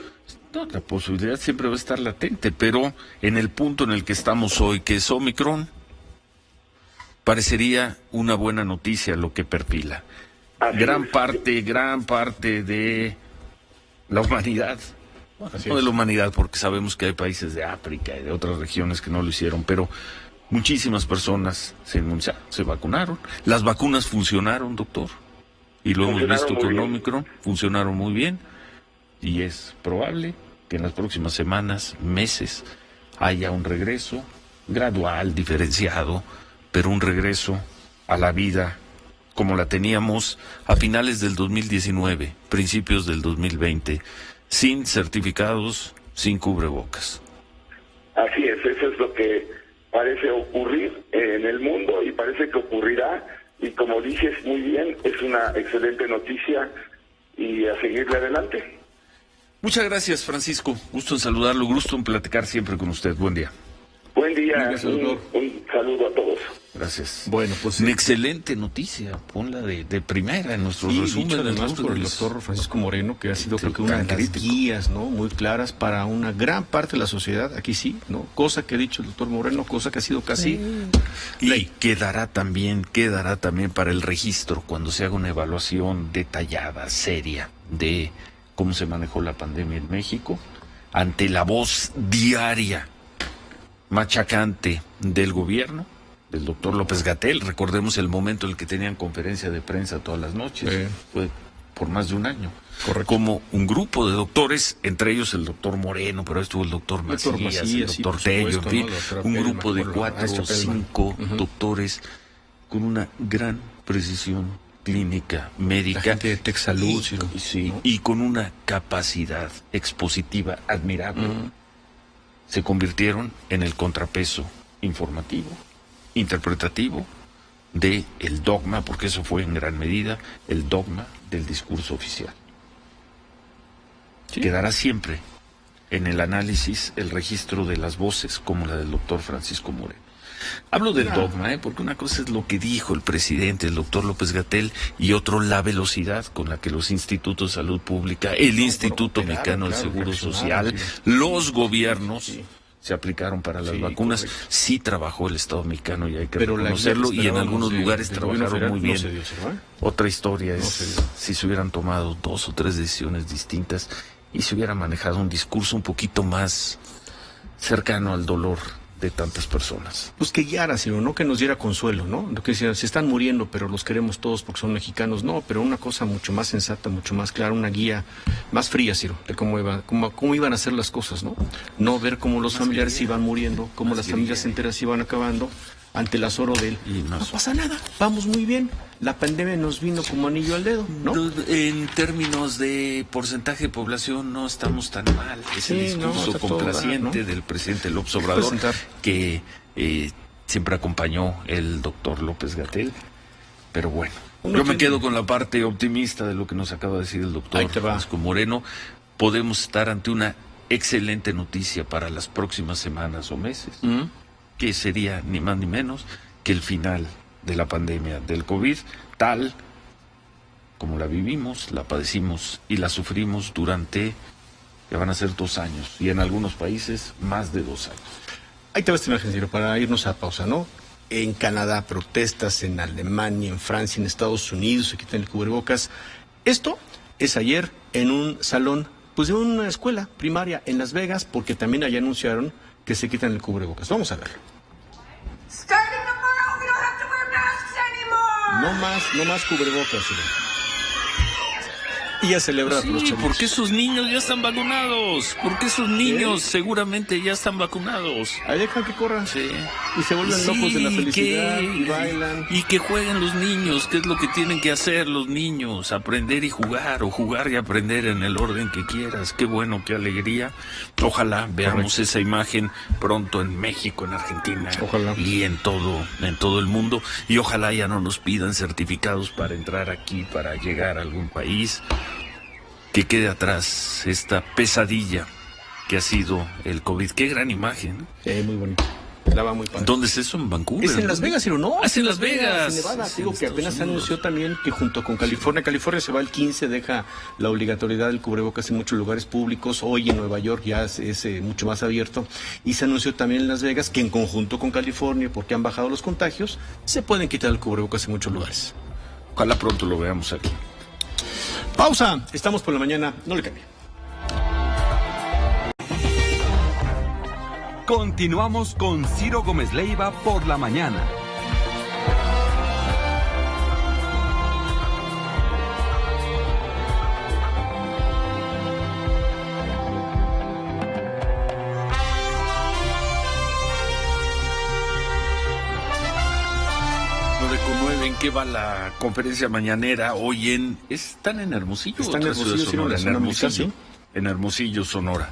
No, la posibilidad siempre va a estar latente, pero en el punto en el que estamos hoy, que es Omicron, parecería una buena noticia lo que perfila. Gran parte de la humanidad, no de la humanidad, porque sabemos que hay países de África y de otras regiones que no lo hicieron, pero muchísimas personas se inmunizaron, se vacunaron. Las vacunas funcionaron, doctor, y lo hemos visto con Omicron, funcionaron muy bien, y es probable que en las próximas semanas, meses, haya un regreso gradual, diferenciado, pero un regreso a la vida como la teníamos a finales del 2019, principios del 2020, sin certificados, sin cubrebocas. Así es, eso es lo que parece ocurrir en el mundo y parece que ocurrirá, y como dices muy bien, es una excelente noticia y a seguirle adelante. Muchas gracias, Francisco, gusto en saludarlo, gusto en platicar siempre con usted, buen día. Buen día, un saludo a todos. Gracias. Bueno, pues una excelente noticia, ponla de primera en nuestros resúmenes. Además por el doctor Francisco Moreno, que ha sido creo que una de las guías, ¿no?, muy claras para una gran parte de la sociedad, aquí sí, ¿no? Cosa que ha dicho el doctor Moreno, cosa que ha sido casi y quedará también para el registro cuando se haga una evaluación detallada, seria, de cómo se manejó la pandemia en México, ante la voz diaria machacante del gobierno, del doctor López-Gatell. Recordemos el momento en el que tenían conferencia de prensa todas las noches, fue por más de un año. Correcto. Como un grupo de doctores, entre ellos el doctor Moreno, pero estuvo el doctor Macías, el doctor Tello, en fin, un grupo de 4 o 5 doctores con una gran precisión clínica médica. La gente de Texsalud, Ciro, sí, ¿no? y con una capacidad expositiva admirable. Se convirtieron en el contrapeso informativo, interpretativo de el dogma, porque eso fue en gran medida el dogma del discurso oficial. Sí. Quedará siempre en el análisis el registro de las voces, como la del doctor Francisco Moreno. Hablo del dogma, porque una cosa es lo que dijo el presidente, el doctor López-Gatell, y otro la velocidad con la que los institutos de salud pública, el Instituto Mexicano del Seguro Social, los gobiernos se aplicaron para las vacunas. Correcto. Sí trabajó el Estado mexicano y hay que reconocerlo, y en algunos lugares trabajaron muy bien. Otra historia es si se hubieran tomado 2 o 3 decisiones distintas y se hubiera manejado un discurso un poquito más cercano al dolor de tantas personas. Pues que guiara, Ciro, no que nos diera consuelo, ¿no? Lo que decía, se están muriendo, pero los queremos todos porque son mexicanos. No, pero una cosa mucho más sensata, mucho más clara, una guía más fría, Ciro, de cómo iban a ser las cosas, ¿no? No ver cómo los familiares iban muriendo, cómo las familias enteras se iban acabando ante el azoro de él. Y no pasa nada, vamos muy bien. La pandemia nos vino como anillo al dedo, ¿no? En términos de porcentaje de población no estamos tan mal. Es el discurso complaciente del presidente López Obrador, que siempre acompañó el doctor López-Gatell. Pero bueno, yo me quedo con la parte optimista de lo que nos acaba de decir el doctor Francisco Moreno. Podemos estar ante una excelente noticia para las próximas semanas o meses, que sería ni más ni menos que el final de la pandemia del COVID, tal como la vivimos, la padecimos y la sufrimos durante, que van a ser 2 años, y en algunos países más de 2 años. Ahí te va esta imagen, Ciro, para irnos a pausa, ¿no? En Canadá, protestas, en Alemania, en Francia, en Estados Unidos, se quitan el cubrebocas. Esto es ayer en un salón, pues de una escuela primaria en Las Vegas, porque también allá anunciaron que se quitan el cubrebocas. Vamos a verlo. No más cubrebocas, Ciro. Y a celebrar los chavos. Porque esos niños ya están vacunados. Porque esos niños seguramente ya están vacunados. Ahí dejan que corran. Sí. Y se vuelven locos de la felicidad y bailan. Y que jueguen los niños, que es lo que tienen que hacer los niños. Aprender y jugar, o jugar y aprender en el orden que quieras. Qué bueno, qué alegría. Ojalá veamos esa imagen pronto en México, en Argentina. Ojalá. Y en todo el mundo. Y ojalá ya no nos pidan certificados para entrar aquí, para llegar a algún país. Que quede atrás esta pesadilla que ha sido el COVID. Qué gran imagen. Muy bonito. La va muy padre. ¿Dónde es eso? ¿En Vancouver? Es en Las Vegas, Ciro, ¿no? Es en Las Vegas. En Nevada. Digo que apenas se anunció también que junto con California, California se va el 15, deja la obligatoriedad del cubrebocas en muchos lugares públicos. Hoy en Nueva York ya es mucho más abierto. Y se anunció también en Las Vegas que en conjunto con California, porque han bajado los contagios, se pueden quitar el cubrebocas en muchos lugares. Ojalá pronto lo veamos aquí. Pausa. Estamos por la mañana. No le cambie. Continuamos con Ciro Gómez Leiva por la mañana. ¿En qué va la conferencia mañanera hoy están en Hermosillo? Están en Hermosillo, Sonora, en Hermosillo, Sonora.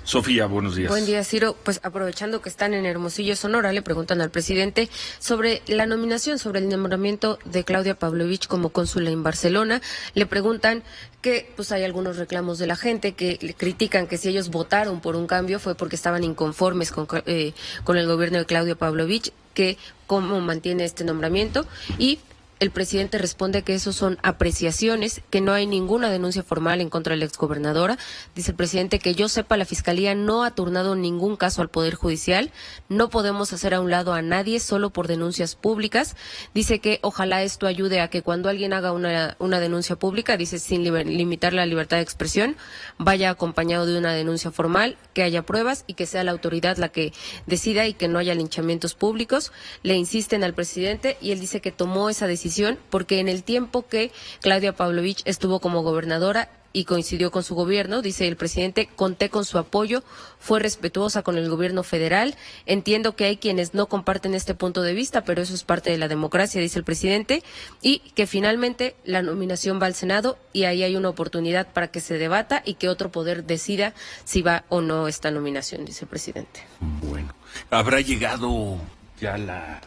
Sofía, buenos días. Buen día, Ciro. Pues aprovechando que están en Hermosillo, Sonora, le preguntan al presidente sobre la nominación, sobre el nombramiento de Claudia Pavlovich como cónsula en Barcelona. Le preguntan que pues hay algunos reclamos de la gente que le critican que si ellos votaron por un cambio fue porque estaban inconformes con el gobierno de Claudia Pavlovich, que cómo mantiene este nombramiento, y el presidente responde que esos son apreciaciones, que no hay ninguna denuncia formal en contra de la exgobernadora. Dice el presidente que yo sepa, la Fiscalía no ha turnado ningún caso al Poder Judicial, no podemos hacer a un lado a nadie solo por denuncias públicas. Dice que ojalá esto ayude a que cuando alguien haga una denuncia pública, dice sin limitar la libertad de expresión, vaya acompañado de una denuncia formal, que haya pruebas y que sea la autoridad la que decida y que no haya linchamientos públicos. Le insisten al presidente y él dice que tomó esa decisión decisión porque en el tiempo que Claudia Pavlovich estuvo como gobernadora y coincidió con su gobierno, dice el presidente, conté con su apoyo, fue respetuosa con el gobierno federal, entiendo que hay quienes no comparten este punto de vista, pero eso es parte de la democracia, dice el presidente, y que finalmente la nominación va al Senado y ahí hay una oportunidad para que se debata y que otro poder decida si va o no esta nominación, dice el presidente. Bueno, ¿habrá llegado ya la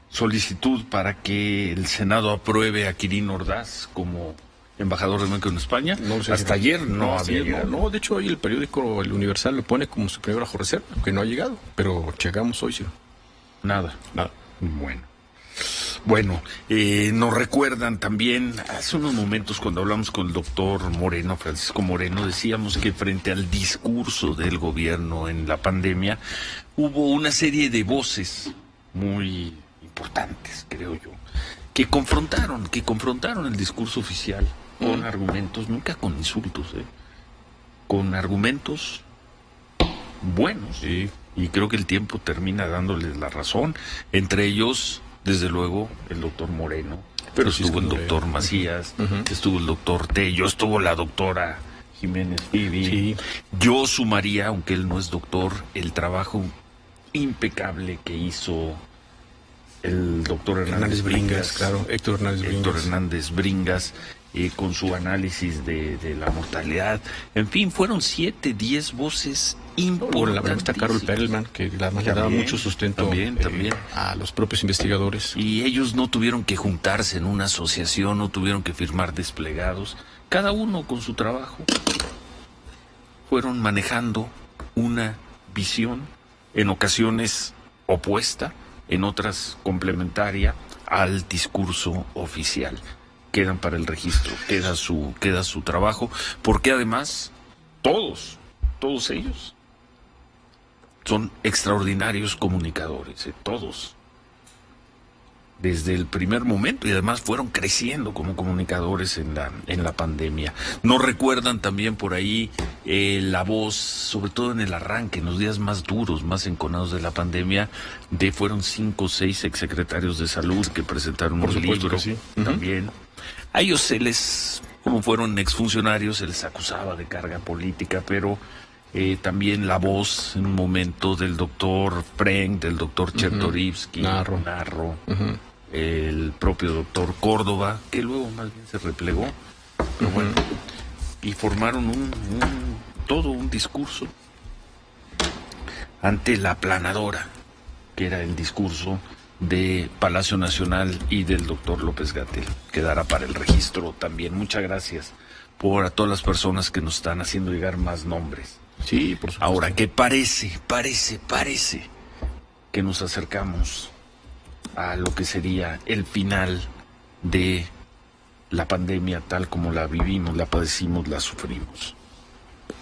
solicitud para que el Senado apruebe a Quirino Ordaz como embajador de México en España? No lo sé. Hasta ayer no había llegado. No, de hecho hoy el periódico El Universal lo pone como su primer bajo reserva, aunque no ha llegado, pero llegamos hoy, sí. Nada. Bueno, nos recuerdan también, hace unos momentos cuando hablamos con el doctor Moreno, Francisco Moreno, decíamos que frente al discurso del gobierno en la pandemia, hubo una serie de voces muy importantes, creo yo, que confrontaron el discurso oficial con argumentos, nunca con insultos, con argumentos buenos. Sí. Y creo que el tiempo termina dándoles la razón, entre ellos, desde luego, el doctor Moreno, pero estuvo el doctor Macías, estuvo el doctor Tello, estuvo la doctora Jiménez Fibi. Sí. Yo sumaría, aunque él no es doctor, el trabajo impecable que hizo el doctor Hernández Bringas, claro, Héctor Hernández Bringas, con su análisis de la mortalidad. En fin, fueron 7, 10 voces importantes. La verdad está Carol Perelman, que le daba mucho sustento también a los propios investigadores. Y ellos no tuvieron que juntarse en una asociación, no tuvieron que firmar desplegados. Cada uno con su trabajo fueron manejando una visión, en ocasiones opuesta, en otras complementaria al discurso oficial. Quedan para el registro, queda su trabajo, porque además todos ellos son extraordinarios comunicadores, todos, desde el primer momento, y además fueron creciendo como comunicadores en la pandemia. Nos recuerdan también por ahí la voz, sobre todo en el arranque, en los días más duros, más enconados de la pandemia, fueron 5 o 6 exsecretarios de salud que presentaron un libro también. A ellos como fueron exfuncionarios, se les acusaba de carga política, pero también la voz en un momento del doctor Frank, del doctor Chertorivsky, Narro, el propio doctor Córdoba, que luego más bien se replegó, pero bueno, y formaron todo un discurso ante la aplanadora, que era el discurso de Palacio Nacional y del doctor López-Gatell. Quedará para el registro también. Muchas gracias a todas las personas que nos están haciendo llegar más nombres. Sí, por supuesto. Ahora, que parece que nos acercamos a lo que sería el final de la pandemia tal como la vivimos, la padecimos, la sufrimos.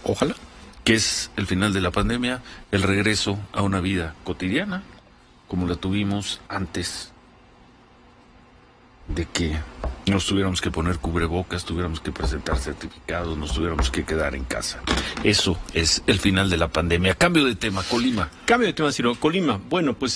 Ojalá. ¿Qué es el final de la pandemia? El regreso a una vida cotidiana, como la tuvimos antes de que nos tuviéramos que poner cubrebocas, tuviéramos que presentar certificados, nos tuviéramos que quedar en casa. Eso es el final de la pandemia. Cambio de tema, Colima. Cambio de tema, Ciro. Colima. Bueno, pues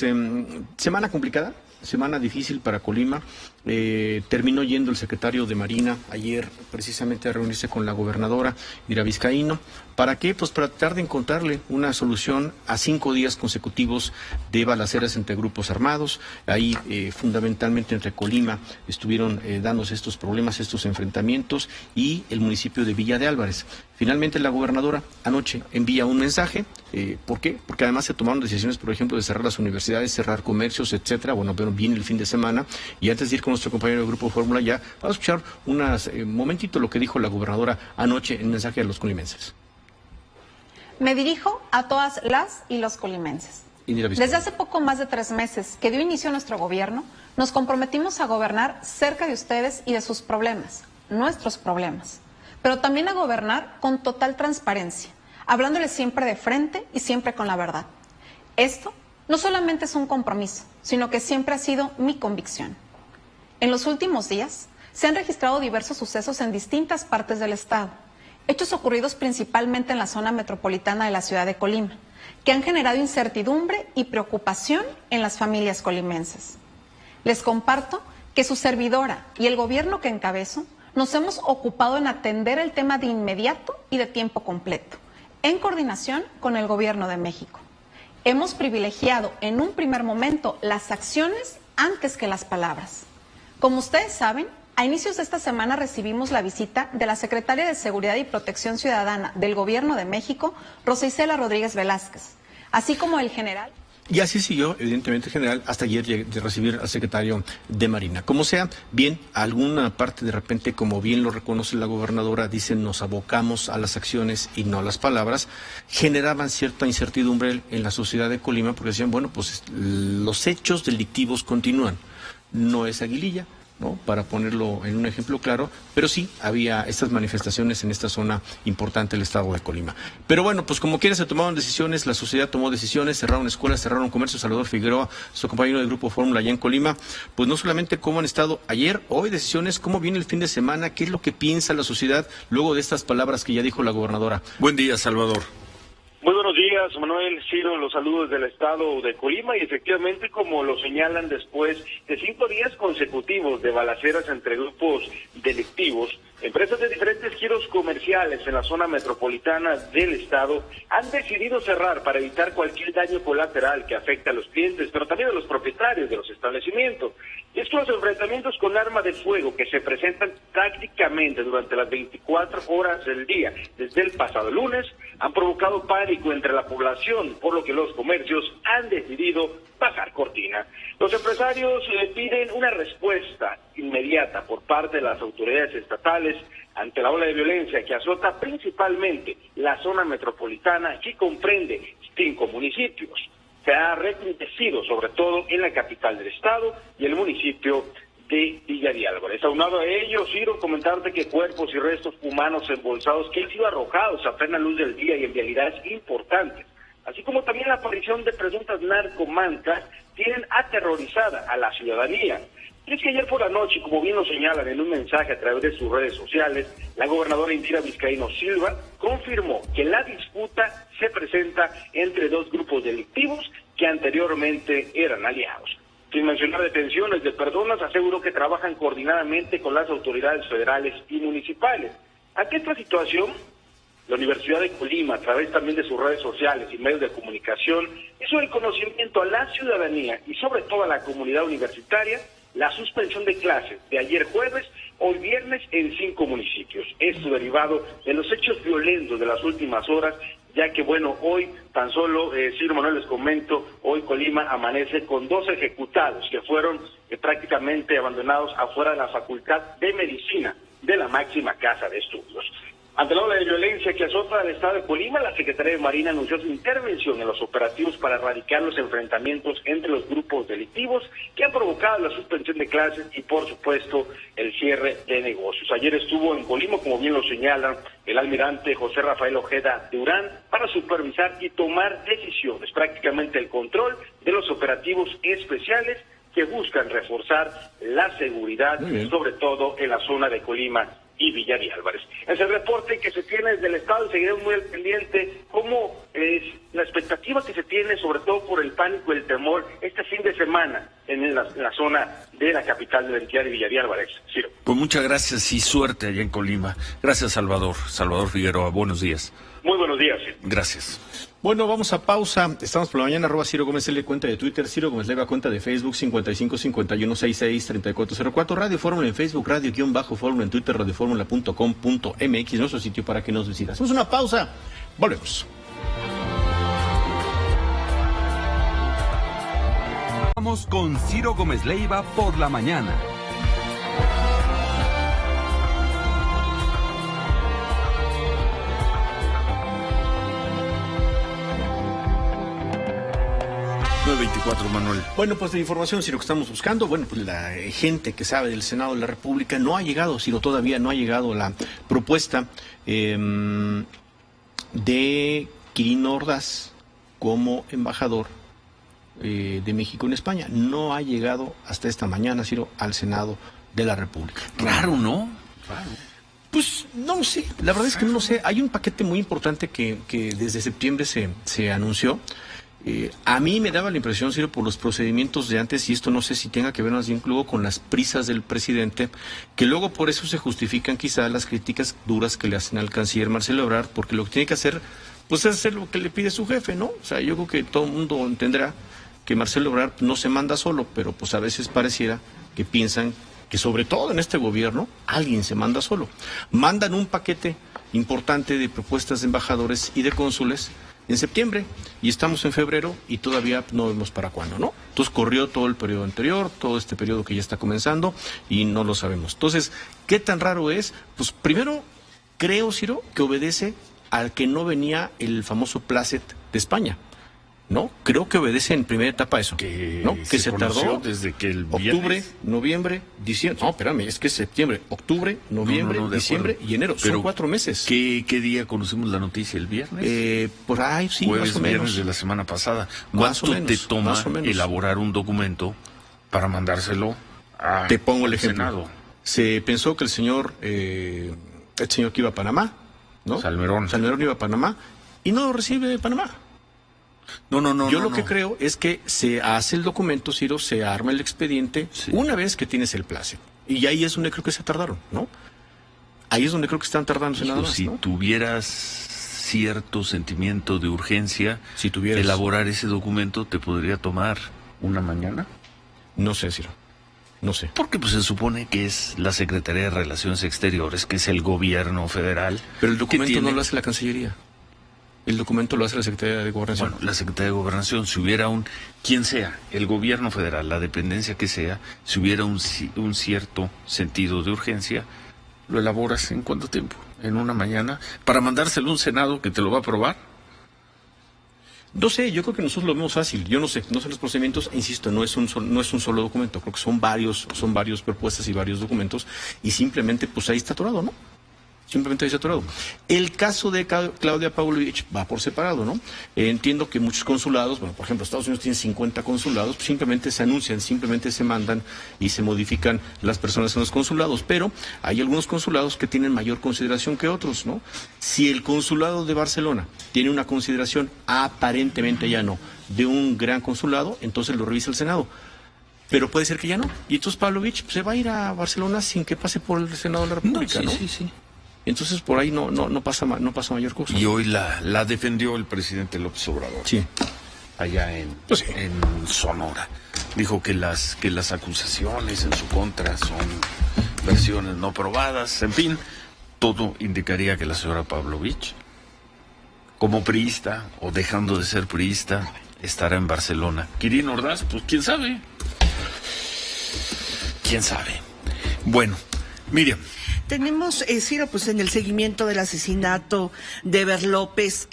semana complicada, semana difícil para Colima. Terminó yendo el secretario de Marina ayer precisamente a reunirse con la gobernadora Indira Vizcaíno. ¿Para qué? Pues para tratar de encontrarle una solución a 5 días consecutivos de balaceras entre grupos armados. Ahí fundamentalmente entre Colima estuvieron dándose estos problemas, estos enfrentamientos, y el municipio de Villa de Álvarez. Finalmente la gobernadora anoche envía un mensaje. ¿Por qué? Porque además se tomaron decisiones, por ejemplo, de cerrar las universidades, cerrar comercios, etcétera. Bueno, pero viene el fin de semana, y antes de ir con nuestro compañero del Grupo Fórmula ya, vamos a escuchar un momentito lo que dijo la gobernadora anoche en mensaje a los colimenses. Me dirijo a todas las y los colimenses. Desde hace poco más de 3 meses que dio inicio a nuestro gobierno, nos comprometimos a gobernar cerca de ustedes y de sus problemas, nuestros problemas, pero también a gobernar con total transparencia, hablándoles siempre de frente y siempre con la verdad. Esto no solamente es un compromiso, sino que siempre ha sido mi convicción. En los últimos días se han registrado diversos sucesos en distintas partes del estado, hechos ocurridos principalmente en la zona metropolitana de la ciudad de Colima, que han generado incertidumbre y preocupación en las familias colimenses. Les comparto que su servidora y el gobierno que encabezo nos hemos ocupado en atender el tema de inmediato y de tiempo completo, en coordinación con el Gobierno de México. Hemos privilegiado en un primer momento las acciones antes que las palabras. Como ustedes saben, a inicios de esta semana recibimos la visita de la Secretaria de Seguridad y Protección Ciudadana del Gobierno de México, Rosa Isela Rodríguez Velázquez, así como el general. Y así siguió, evidentemente, el general, hasta ayer de recibir al secretario de Marina. Como sea, bien, alguna parte de repente, como bien lo reconoce la gobernadora, dicen nos abocamos a las acciones y no a las palabras, generaban cierta incertidumbre en la sociedad de Colima, porque decían, bueno, pues los hechos delictivos continúan. No es Aguililla, ¿no?, para ponerlo en un ejemplo claro, pero sí había estas manifestaciones en esta zona importante del estado de Colima. Pero bueno, pues como quiera se tomaron decisiones, la sociedad tomó decisiones, cerraron escuelas, cerraron comercio. Salvador Figueroa, su compañero del Grupo Fórmula allá en Colima, pues no solamente cómo han estado ayer, hoy decisiones, cómo viene el fin de semana, qué es lo que piensa la sociedad luego de estas palabras que ya dijo la gobernadora. Buen día, Salvador. Muy buenos días, Manuel. Ciro, los saludos del estado de Colima, y efectivamente, como lo señalan, después de 5 días consecutivos de balaceras entre grupos delictivos, empresas de diferentes giros comerciales en la zona metropolitana del estado han decidido cerrar para evitar cualquier daño colateral que afecte a los clientes, pero también a los propietarios de los establecimientos. Y es que los enfrentamientos con arma de fuego que se presentan prácticamente durante las 24 horas del día desde el pasado lunes han provocado pánico entre la población, por lo que los comercios han decidido bajar cortina. Los empresarios piden una respuesta inmediata por parte de las autoridades estatales ante la ola de violencia que azota principalmente la zona metropolitana, que comprende 5 municipios. Se ha recrudecido sobre todo en la capital del estado y el municipio de Villa de Álvarez. Aunado a ello, Ciro, comentarte que cuerpos y restos humanos embolsados que han sido arrojados a plena luz del día y en vialidades importantes, así como también la aparición de presuntas narcomantas, tienen aterrorizada a la ciudadanía. Y es que ayer por la noche, como bien lo señalan en un mensaje a través de sus redes sociales, la gobernadora Indira Vizcaíno Silva confirmó que la disputa se presenta entre 2 grupos delictivos que anteriormente eran aliados. Sin mencionar detenciones de personas, aseguró que trabajan coordinadamente con las autoridades federales y municipales. Ante esta situación, la Universidad de Colima, a través también de sus redes sociales y medios de comunicación, hizo el conocimiento a la ciudadanía y sobre todo a la comunidad universitaria la suspensión de clases de ayer jueves, hoy viernes en 5 municipios. Esto derivado de los hechos violentos de las últimas horas, ya que bueno, hoy tan solo, Ciro, Manuel, les comento, hoy Colima amanece con 2 ejecutados que fueron prácticamente abandonados afuera de la Facultad de Medicina de la máxima casa de estudios. Ante la ola de violencia que azota al estado de Colima, la Secretaría de Marina anunció su intervención en los operativos para erradicar los enfrentamientos entre los grupos delictivos que han provocado la suspensión de clases y, por supuesto, el cierre de negocios. Ayer estuvo en Colima, como bien lo señalan, el almirante José Rafael Ojeda Durán para supervisar y tomar decisiones, prácticamente el control de los operativos especiales que buscan reforzar la seguridad, sobre todo en la zona de Colima y Villa de Álvarez. Es el reporte que se tiene desde el estado y seguiremos muy al pendiente cómo es la expectativa que se tiene, sobre todo por el pánico y el temor este fin de semana en la zona de la capital de la entidad de Villa de Álvarez. Ciro. Pues muchas gracias y suerte allá en Colima. Gracias, Salvador. Salvador Figueroa, buenos días. Muy buenos días. Gracias. Bueno, vamos a pausa. Estamos por la mañana, @Ciro Gómez L, cuenta de Twitter, Ciro Gómez Leiva, cuenta de Facebook, 5551663404, Radio Fórmula en Facebook, Radio-Fórmula en Twitter, radioformula.com.mx, nuestro sitio para que nos visitas. Hacemos una pausa, volvemos. Vamos con Ciro Gómez Leiva por la mañana. Manuel. Bueno, pues de información, si lo que estamos buscando, bueno, pues la gente que sabe del Senado de la República no ha llegado, sino todavía no ha llegado la propuesta de Quirino Ordaz como embajador de México en España. No ha llegado hasta esta mañana, Ciro, al Senado de la República. Raro, ¿no? Raro. Pues no lo sé, la verdad es que no lo sé. Hay un paquete muy importante que desde septiembre se anunció. A mí me daba la impresión, Ciro, por los procedimientos de antes, y esto no sé si tenga que ver más bien luego con las prisas del presidente, que luego por eso se justifican quizá las críticas duras que le hacen al canciller Marcelo Ebrard, porque lo que tiene que hacer, pues es hacer lo que le pide su jefe, ¿no? O sea, yo creo que todo el mundo entenderá que Marcelo Ebrard no se manda solo, pero pues a veces pareciera que piensan que sobre todo en este gobierno alguien se manda solo. Mandan un paquete importante de propuestas de embajadores y de cónsules en septiembre, y estamos en febrero y todavía no vemos para cuándo, ¿no? Entonces corrió todo el periodo anterior, todo este periodo que ya está comenzando, y no lo sabemos. Entonces, ¿qué tan raro es? Pues primero, creo, Ciro, que obedece al que no venía el famoso Placet de España, ¿no? Creo que obedece en primera etapa eso, ¿no? Que se tardó desde que el octubre, viernes. Noviembre, diciembre. No, espérame, es que es septiembre, octubre, noviembre, diciembre y enero. Son 4 meses. ¿Qué día conocimos la noticia? ¿El viernes? Por ahí sí, jueves, más o menos. viernes de la semana pasada. Más o ¿Cuánto menos, te toma más o menos. elaborar un documento para mandárselo a Te pongo el al ejemplo. Senado? Se pensó que el señor que iba a Panamá, ¿no? Salmerón iba a Panamá y no lo recibe de Panamá. Yo lo que creo es que se hace el documento, Ciro, se arma el expediente una vez que tienes el Placet. Y ahí es donde creo que se tardaron, ¿no? Ahí es donde creo que están tardándose nada más, Si ¿no? tuvieras cierto sentimiento de urgencia, si tuvieras elaborar ese documento, ¿te podría tomar una mañana? No sé, Ciro. No sé. Porque pues se supone que es la Secretaría de Relaciones Exteriores, que es el gobierno federal. Pero el documento que tiene... no lo hace la Cancillería. El documento lo hace la Secretaría de Gobernación. Bueno, la Secretaría de Gobernación, si hubiera quien sea, el gobierno federal, la dependencia que sea, si hubiera un cierto sentido de urgencia, lo elaboras ¿en cuánto tiempo? ¿En una mañana? ¿Para mandárselo a un Senado que te lo va a aprobar? No sé, yo creo que nosotros lo vemos fácil. Yo no sé los procedimientos, insisto, no es un solo documento, creo que son varios propuestas y varios documentos, y simplemente pues ahí está atorado, ¿no? Simplemente ahí está atorado. El caso de Claudia Pavlovich va por separado, ¿no? Entiendo que muchos consulados, bueno, por ejemplo, Estados Unidos tiene 50 consulados, pues simplemente se anuncian, simplemente se mandan y se modifican las personas en los consulados, pero hay algunos consulados que tienen mayor consideración que otros, ¿no? Si el consulado de Barcelona tiene una consideración aparentemente ya no de un gran consulado, entonces lo revisa el Senado. Pero puede ser que ya no. Y entonces Pavlovich se va a ir a Barcelona sin que pase por el Senado de la República, ¿no? Sí. Entonces por ahí no pasa mayor cosa. Y hoy la defendió el presidente López Obrador. Sí. Allá en Sonora. Dijo que las acusaciones en su contra son versiones no probadas. En fin, todo indicaría que la señora Pavlovich, como priista o dejando de ser priista, estará en Barcelona. Quirino Ordaz, pues quién sabe. ¿Quién sabe? Bueno, Miriam. Tenemos, Ciro, pues en el seguimiento del asesinato de Eber López,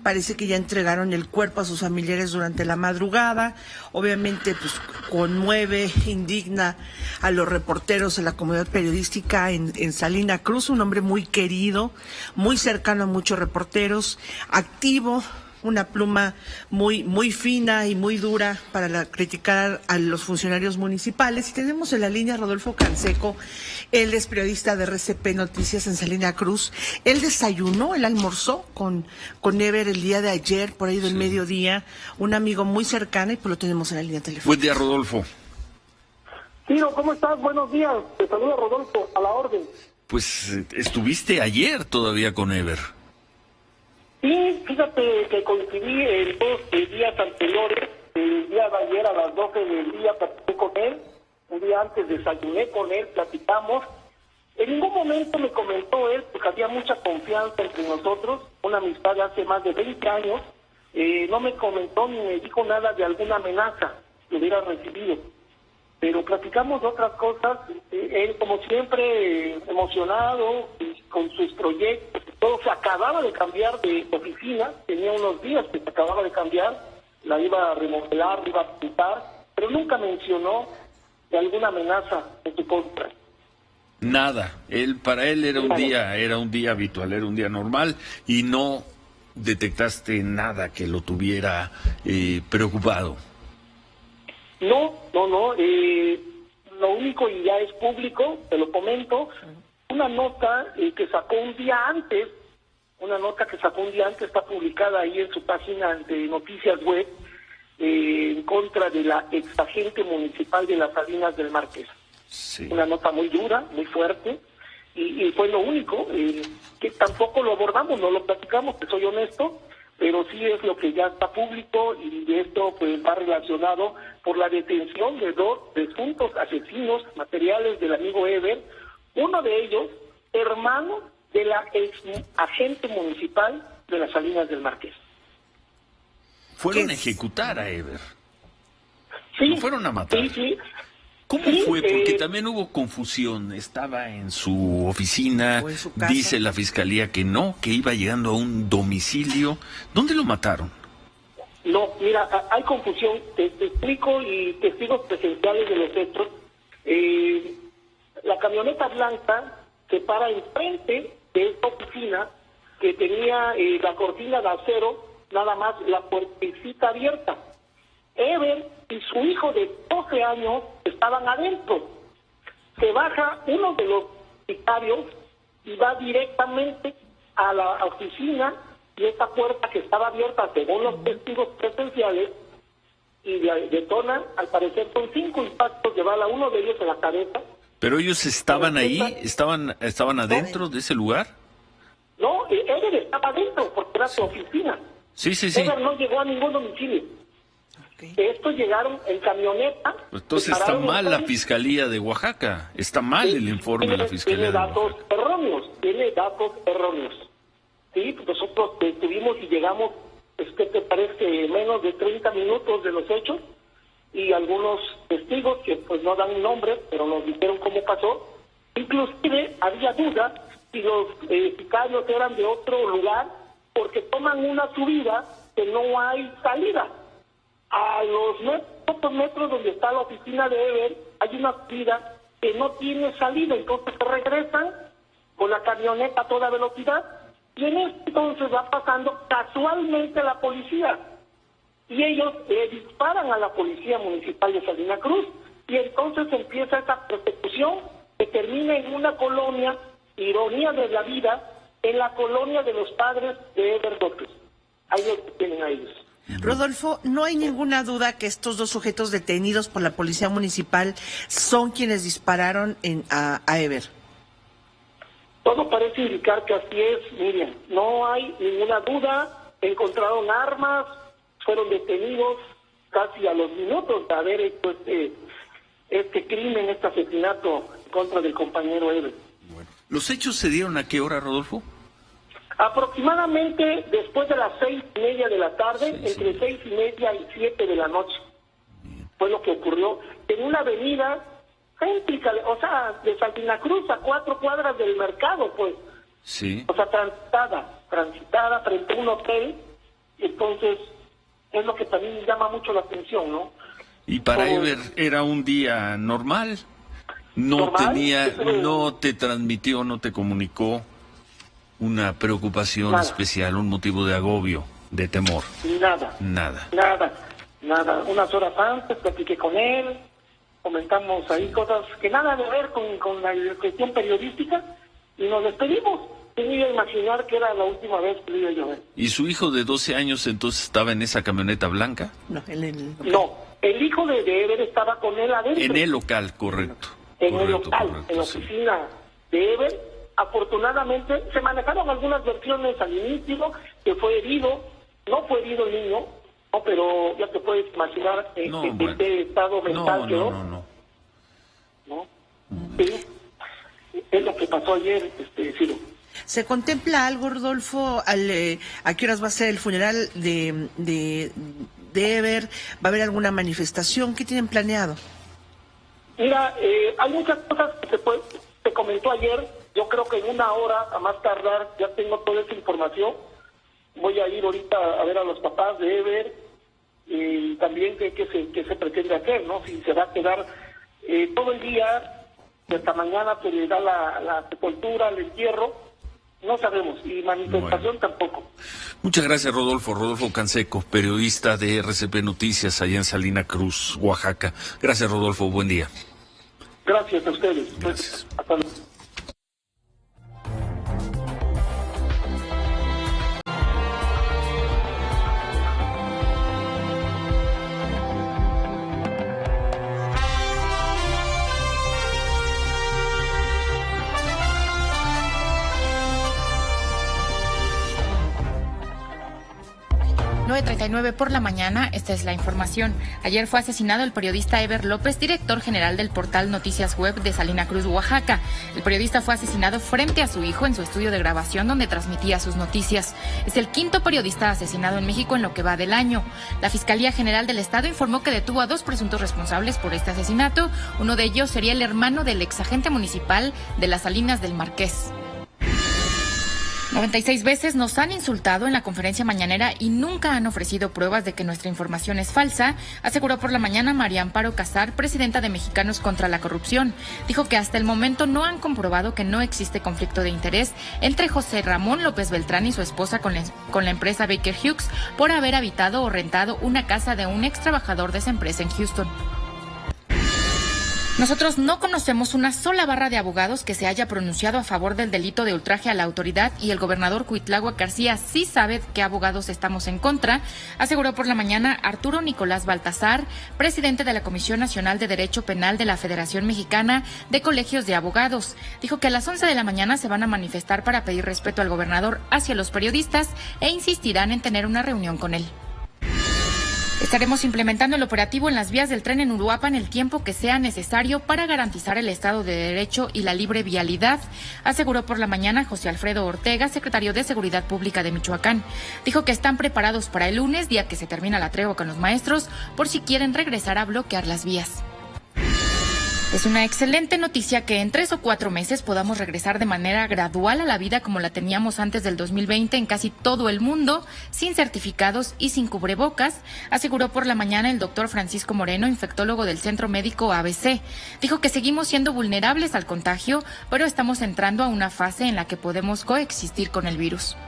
parece que ya entregaron el cuerpo a sus familiares durante la madrugada. Obviamente, pues conmueve, indigna a los reporteros de la comunidad periodística en Salina Cruz, un hombre muy querido, muy cercano a muchos reporteros, activo, una pluma muy fina y muy dura para criticar a los funcionarios municipales. Y tenemos en la línea a Rodolfo Canseco, él es periodista de RCP Noticias en Salina Cruz. Él desayunó, él almorzó con Eber el día de ayer, por ahí del mediodía, un amigo muy cercano, y pues lo tenemos en la línea telefónica. Buen día, Rodolfo. Tiro, ¿cómo estás? Buenos días. Te saluda Rodolfo, a la orden. Pues estuviste ayer todavía con Eber. Sí, fíjate que coincidí en 2 días anteriores. El día de ayer a las 12 del día platiqué con él. Un día antes desayuné con él, platicamos. En ningún momento me comentó él, porque había mucha confianza entre nosotros, una amistad de hace más de 20 años. No me comentó ni me dijo nada de alguna amenaza que hubiera recibido. Pero platicamos de otras cosas. Él, como siempre, emocionado con sus proyectos. Todo se acababa de cambiar de oficina, tenía unos días que se acababa de cambiar, la iba a remodelar, la iba a pintar, pero nunca mencionó de alguna amenaza en su contra. Nada, para él era un día habitual, era un día normal, y no detectaste nada que lo tuviera preocupado. No, lo único, y ya es público, te lo comento, una nota que sacó un día antes una nota que sacó un día antes, está publicada ahí en su página de noticias web, en contra de la exagente municipal de las Salinas del Marqués. Sí. Una nota muy dura, muy fuerte, y fue lo único, que tampoco lo abordamos, no lo platicamos, que soy honesto, pero sí es lo que ya está público, y esto pues va relacionado por la detención de 2 presuntos asesinos materiales del amigo Eber, uno de ellos hermano de la ex agente municipal de las Salinas del Marqués. Fueron a ejecutar a Eber. Sí. Lo fueron a matar. Sí, sí. ¿Cómo Sí, fue? Porque también hubo confusión. Estaba en su oficina, O en su casa. dice la fiscalía que no, que iba llegando a un domicilio. ¿Dónde lo mataron? No, mira, hay confusión, te explico, y testigos presenciales de los hechos. La camioneta blanca se para enfrente de esta oficina que tenía la cortina de acero, nada más la puertecita abierta. Eber y su hijo de 12 años estaban adentro. Se baja uno de los sicarios y va directamente a la oficina, y esta puerta que estaba abierta, según los testigos presenciales, y detona, al parecer son 5 impactos de bala, uno de ellos en la cabeza. ¿Pero ellos estaban ahí? ¿Estaban adentro de ese lugar? No, Eber estaba adentro porque era su oficina. Sí, sí, sí. Eber no llegó a ningún domicilio. Estos llegaron en camioneta. Pues entonces está mal la Fiscalía de Oaxaca. Está mal el informe de la Fiscalía Tiene de Oaxaca. tiene datos erróneos. Sí, nosotros estuvimos y llegamos, ¿qué te parece? Menos de 30 minutos de los hechos, y algunos testigos que pues no dan nombre, pero nos dijeron cómo pasó. Inclusive había dudas si los sicarios eran de otro lugar, porque toman una subida que no hay salida. A los pocos metros donde está la oficina de Eber hay una subida que no tiene salida, entonces se regresan con la camioneta a toda velocidad, y en este entonces va pasando casualmente la policía, y ellos disparan a la policía municipal de Salina Cruz, y entonces empieza esa persecución que termina en una colonia, ironía de la vida, en la colonia de los padres de Eber López. Ahí lo tienen a ellos. Rodolfo, no hay ninguna duda que estos 2 sujetos detenidos por la policía municipal son quienes dispararon a Eber. Todo parece indicar que así es, Miriam. No hay ninguna duda. Encontraron armas, fueron detenidos casi a los minutos de haber hecho este crimen, este asesinato en contra del compañero Eber. Bueno. ¿Los hechos se dieron a qué hora, Rodolfo? Aproximadamente después de las 6:30 de la tarde, entre 6:30 y 7 de la noche. Fue lo que ocurrió en una avenida céntrica, o sea, de Salina Cruz a 4 cuadras del mercado, pues. Sí. O sea, transitada frente a un hotel. Entonces, es lo que también llama mucho la atención, ¿no? Y para Eber era un día normal. No te transmitió, no te comunicó una preocupación especial, un motivo de agobio, de temor. Nada. Unas horas antes platiqué con él, comentamos ahí cosas que nada de ver con la cuestión periodística, y nos despedimos. ¿Quién iba a imaginar que era la última vez que lo iba a llover? ¿Y su hijo de 12 años entonces estaba en esa camioneta blanca? No, el hijo de Eber estaba con él adentro. En el local, correcto. En la oficina de Eber. Afortunadamente se manejaron algunas versiones al inicio, que fue herido, no fue herido el niño, no, pero ya te puedes imaginar este estado mental quedó. ¿No? Sí, es lo que pasó ayer, Ciro. ¿Se contempla algo, Rodolfo? ¿A qué horas va a ser el funeral de Eber? ¿Va a haber alguna manifestación? ¿Qué tienen planeado? Mira, hay muchas cosas que se comentó ayer. Yo creo que en 1 hora, a más tardar, ya tengo toda esa información. Voy a ir ahorita a ver a los papás de Eber, y también qué se pretende hacer, ¿no? Si se va a quedar todo el día, hasta mañana se le da la sepultura, el entierro, no sabemos, y manifestación tampoco. Muchas gracias, Rodolfo. Rodolfo Canseco, periodista de RCP Noticias allá en Salina Cruz, Oaxaca. Gracias, Rodolfo, buen día. Gracias a ustedes. Gracias. Hasta luego. 9:39 por la mañana, esta es la información. Ayer fue asesinado el periodista Eber López, director general del portal Noticias Web de Salina Cruz, Oaxaca. El periodista fue asesinado frente a su hijo en su estudio de grabación donde transmitía sus noticias. Es el quinto periodista asesinado en México en lo que va del año. La Fiscalía General del Estado informó que detuvo a 2 presuntos responsables por este asesinato. Uno de ellos sería el hermano del exagente municipal de las Salinas del Marqués. 96 veces nos han insultado en la conferencia mañanera y nunca han ofrecido pruebas de que nuestra información es falsa, aseguró por la mañana María Amparo Casar, presidenta de Mexicanos contra la Corrupción. Dijo que hasta el momento no han comprobado que no existe conflicto de interés entre José Ramón López Beltrán y su esposa con la empresa Baker Hughes por haber habitado o rentado una casa de un ex trabajador de esa empresa en Houston. Nosotros no conocemos una sola barra de abogados que se haya pronunciado a favor del delito de ultraje a la autoridad y el gobernador Cuitláhuac García sí sabe qué abogados estamos en contra, aseguró por la mañana Arturo Nicolás Baltazar, presidente de la Comisión Nacional de Derecho Penal de la Federación Mexicana de Colegios de Abogados. Dijo que a las 11 de la mañana se van a manifestar para pedir respeto al gobernador hacia los periodistas e insistirán en tener una reunión con él. Estaremos implementando el operativo en las vías del tren en Uruapan el tiempo que sea necesario para garantizar el Estado de Derecho y la libre vialidad, aseguró por la mañana José Alfredo Ortega, secretario de Seguridad Pública de Michoacán. Dijo que están preparados para el lunes, día que se termina la tregua con los maestros, por si quieren regresar a bloquear las vías. Es una excelente noticia que en 3 o 4 meses podamos regresar de manera gradual a la vida como la teníamos antes del 2020 en casi todo el mundo, sin certificados y sin cubrebocas, aseguró por la mañana el doctor Francisco Moreno, infectólogo del Centro Médico ABC. Dijo que seguimos siendo vulnerables al contagio, pero estamos entrando a una fase en la que podemos coexistir con el virus.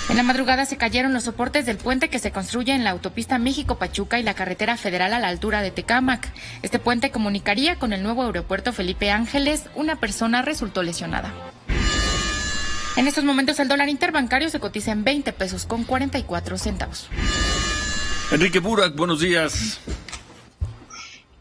En la madrugada se cayeron los soportes del puente que se construye en la autopista México-Pachuca y la carretera federal a la altura de Tecámac. Este puente comunicaría con el nuevo aeropuerto Felipe Ángeles. Una persona resultó lesionada. En estos momentos el dólar interbancario se cotiza en 20 pesos con 44 centavos. Enrique Burak, buenos días.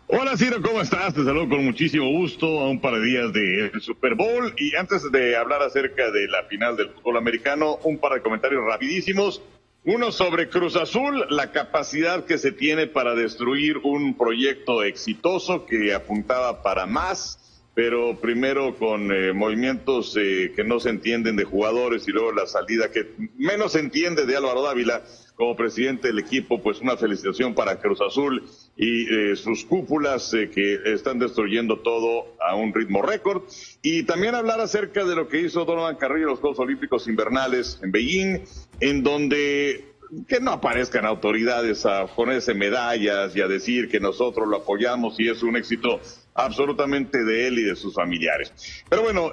Hola Ciro, ¿cómo estás? Te saludo con muchísimo gusto a un par de días del Super Bowl. Y antes de hablar acerca de la final del fútbol americano, un par de comentarios rapidísimos. Uno sobre Cruz Azul, la capacidad que se tiene para destruir un proyecto exitoso que apuntaba para más, pero primero con movimientos que no se entienden de jugadores y luego la salida que menos se entiende de Álvaro Dávila como presidente del equipo. Pues una felicitación para Cruz Azul y sus cúpulas que están destruyendo todo a un ritmo récord. Y también hablar acerca de lo que hizo Donovan Carrillo en los Juegos Olímpicos Invernales en Beijing, en donde que no aparezcan autoridades a ponerse medallas y a decir que nosotros lo apoyamos y es un éxito absolutamente de él y de sus familiares. Pero bueno,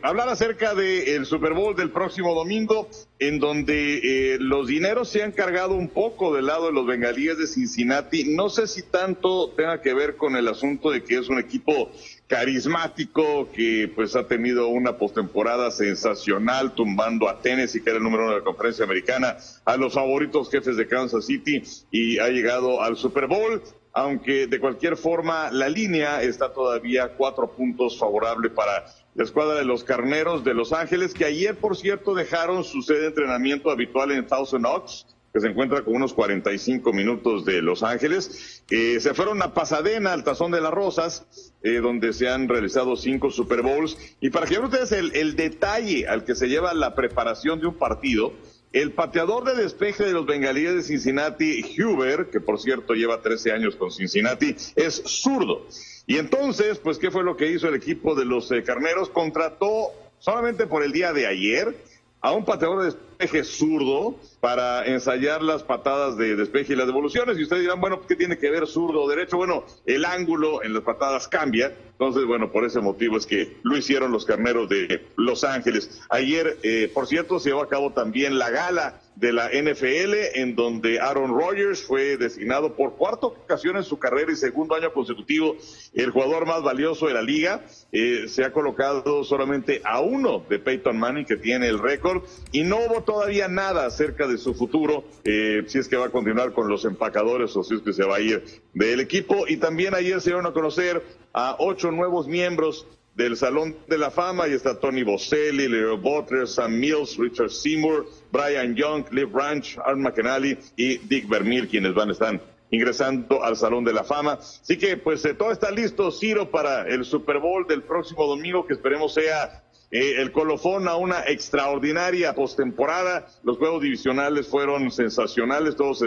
hablar acerca del Super Bowl del próximo domingo, en donde los dineros se han cargado un poco del lado de los bengalíes de Cincinnati. No sé si tanto tenga que ver con el asunto de que es un equipo carismático que pues ha tenido una postemporada sensacional, tumbando a Tennessee, que era el número 1 de la conferencia americana, a los favoritos jefes de Kansas City, y ha llegado al Super Bowl. Aunque de cualquier forma la línea está todavía 4 puntos favorable para la escuadra de los Carneros de Los Ángeles, que ayer, por cierto, dejaron su sede de entrenamiento habitual en Thousand Oaks, que se encuentra con unos 45 minutos de Los Ángeles. Se fueron a Pasadena, al Tazón de las Rosas, donde se han realizado 5 Super Bowls. Y para que vean ustedes el detalle al que se lleva la preparación de un partido, el pateador de despeje de los bengalíes de Cincinnati, Huber, que por cierto lleva 13 años con Cincinnati, es zurdo. Y entonces, pues, ¿qué fue lo que hizo el equipo de los Carneros? Contrató solamente por el día de ayer a un pateador de despeje zurdo para ensayar las patadas de despeje y las devoluciones. Y ustedes dirán, bueno, ¿qué tiene que ver zurdo o derecho? Bueno, el ángulo en las patadas cambia. Entonces, bueno, por ese motivo es que lo hicieron los Carneros de Los Ángeles. Ayer, por cierto, se llevó a cabo también la gala de la NFL, en donde Aaron Rodgers fue designado por 4ª ocasión en su carrera y 2º año consecutivo el jugador más valioso de la liga. Se ha colocado solamente a uno de Peyton Manning, que tiene el récord, y no hubo todavía nada acerca de su futuro, si es que va a continuar con los empacadores o si es que se va a ir del equipo. Y también ayer se dieron a conocer a 8 nuevos miembros del Salón de la Fama. Ahí está Tony Boselli, Leo Butler, Sam Mills, Richard Seymour, Brian Young, Cliff Branch, Art McAnally y Dick Vermeer, quienes están ingresando al Salón de la Fama. Así que pues todo está listo, Ciro, para el Super Bowl del próximo domingo, que esperemos sea el colofón a una extraordinaria postemporada. Los juegos divisionales fueron sensacionales, todos se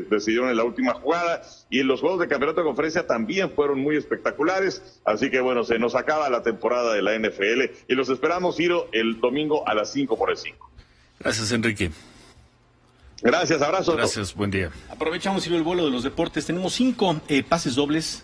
decidieron en la última jugada, y los juegos de campeonato de conferencia también fueron muy espectaculares. Así que bueno, se nos acaba la temporada de la NFL y los esperamos, Ciro, el domingo a las 5 por el 5. Gracias, Enrique. Gracias, abrazo. Gracias, buen día. Aprovechamos, Ciro, el vuelo de los deportes. Tenemos 5 pases dobles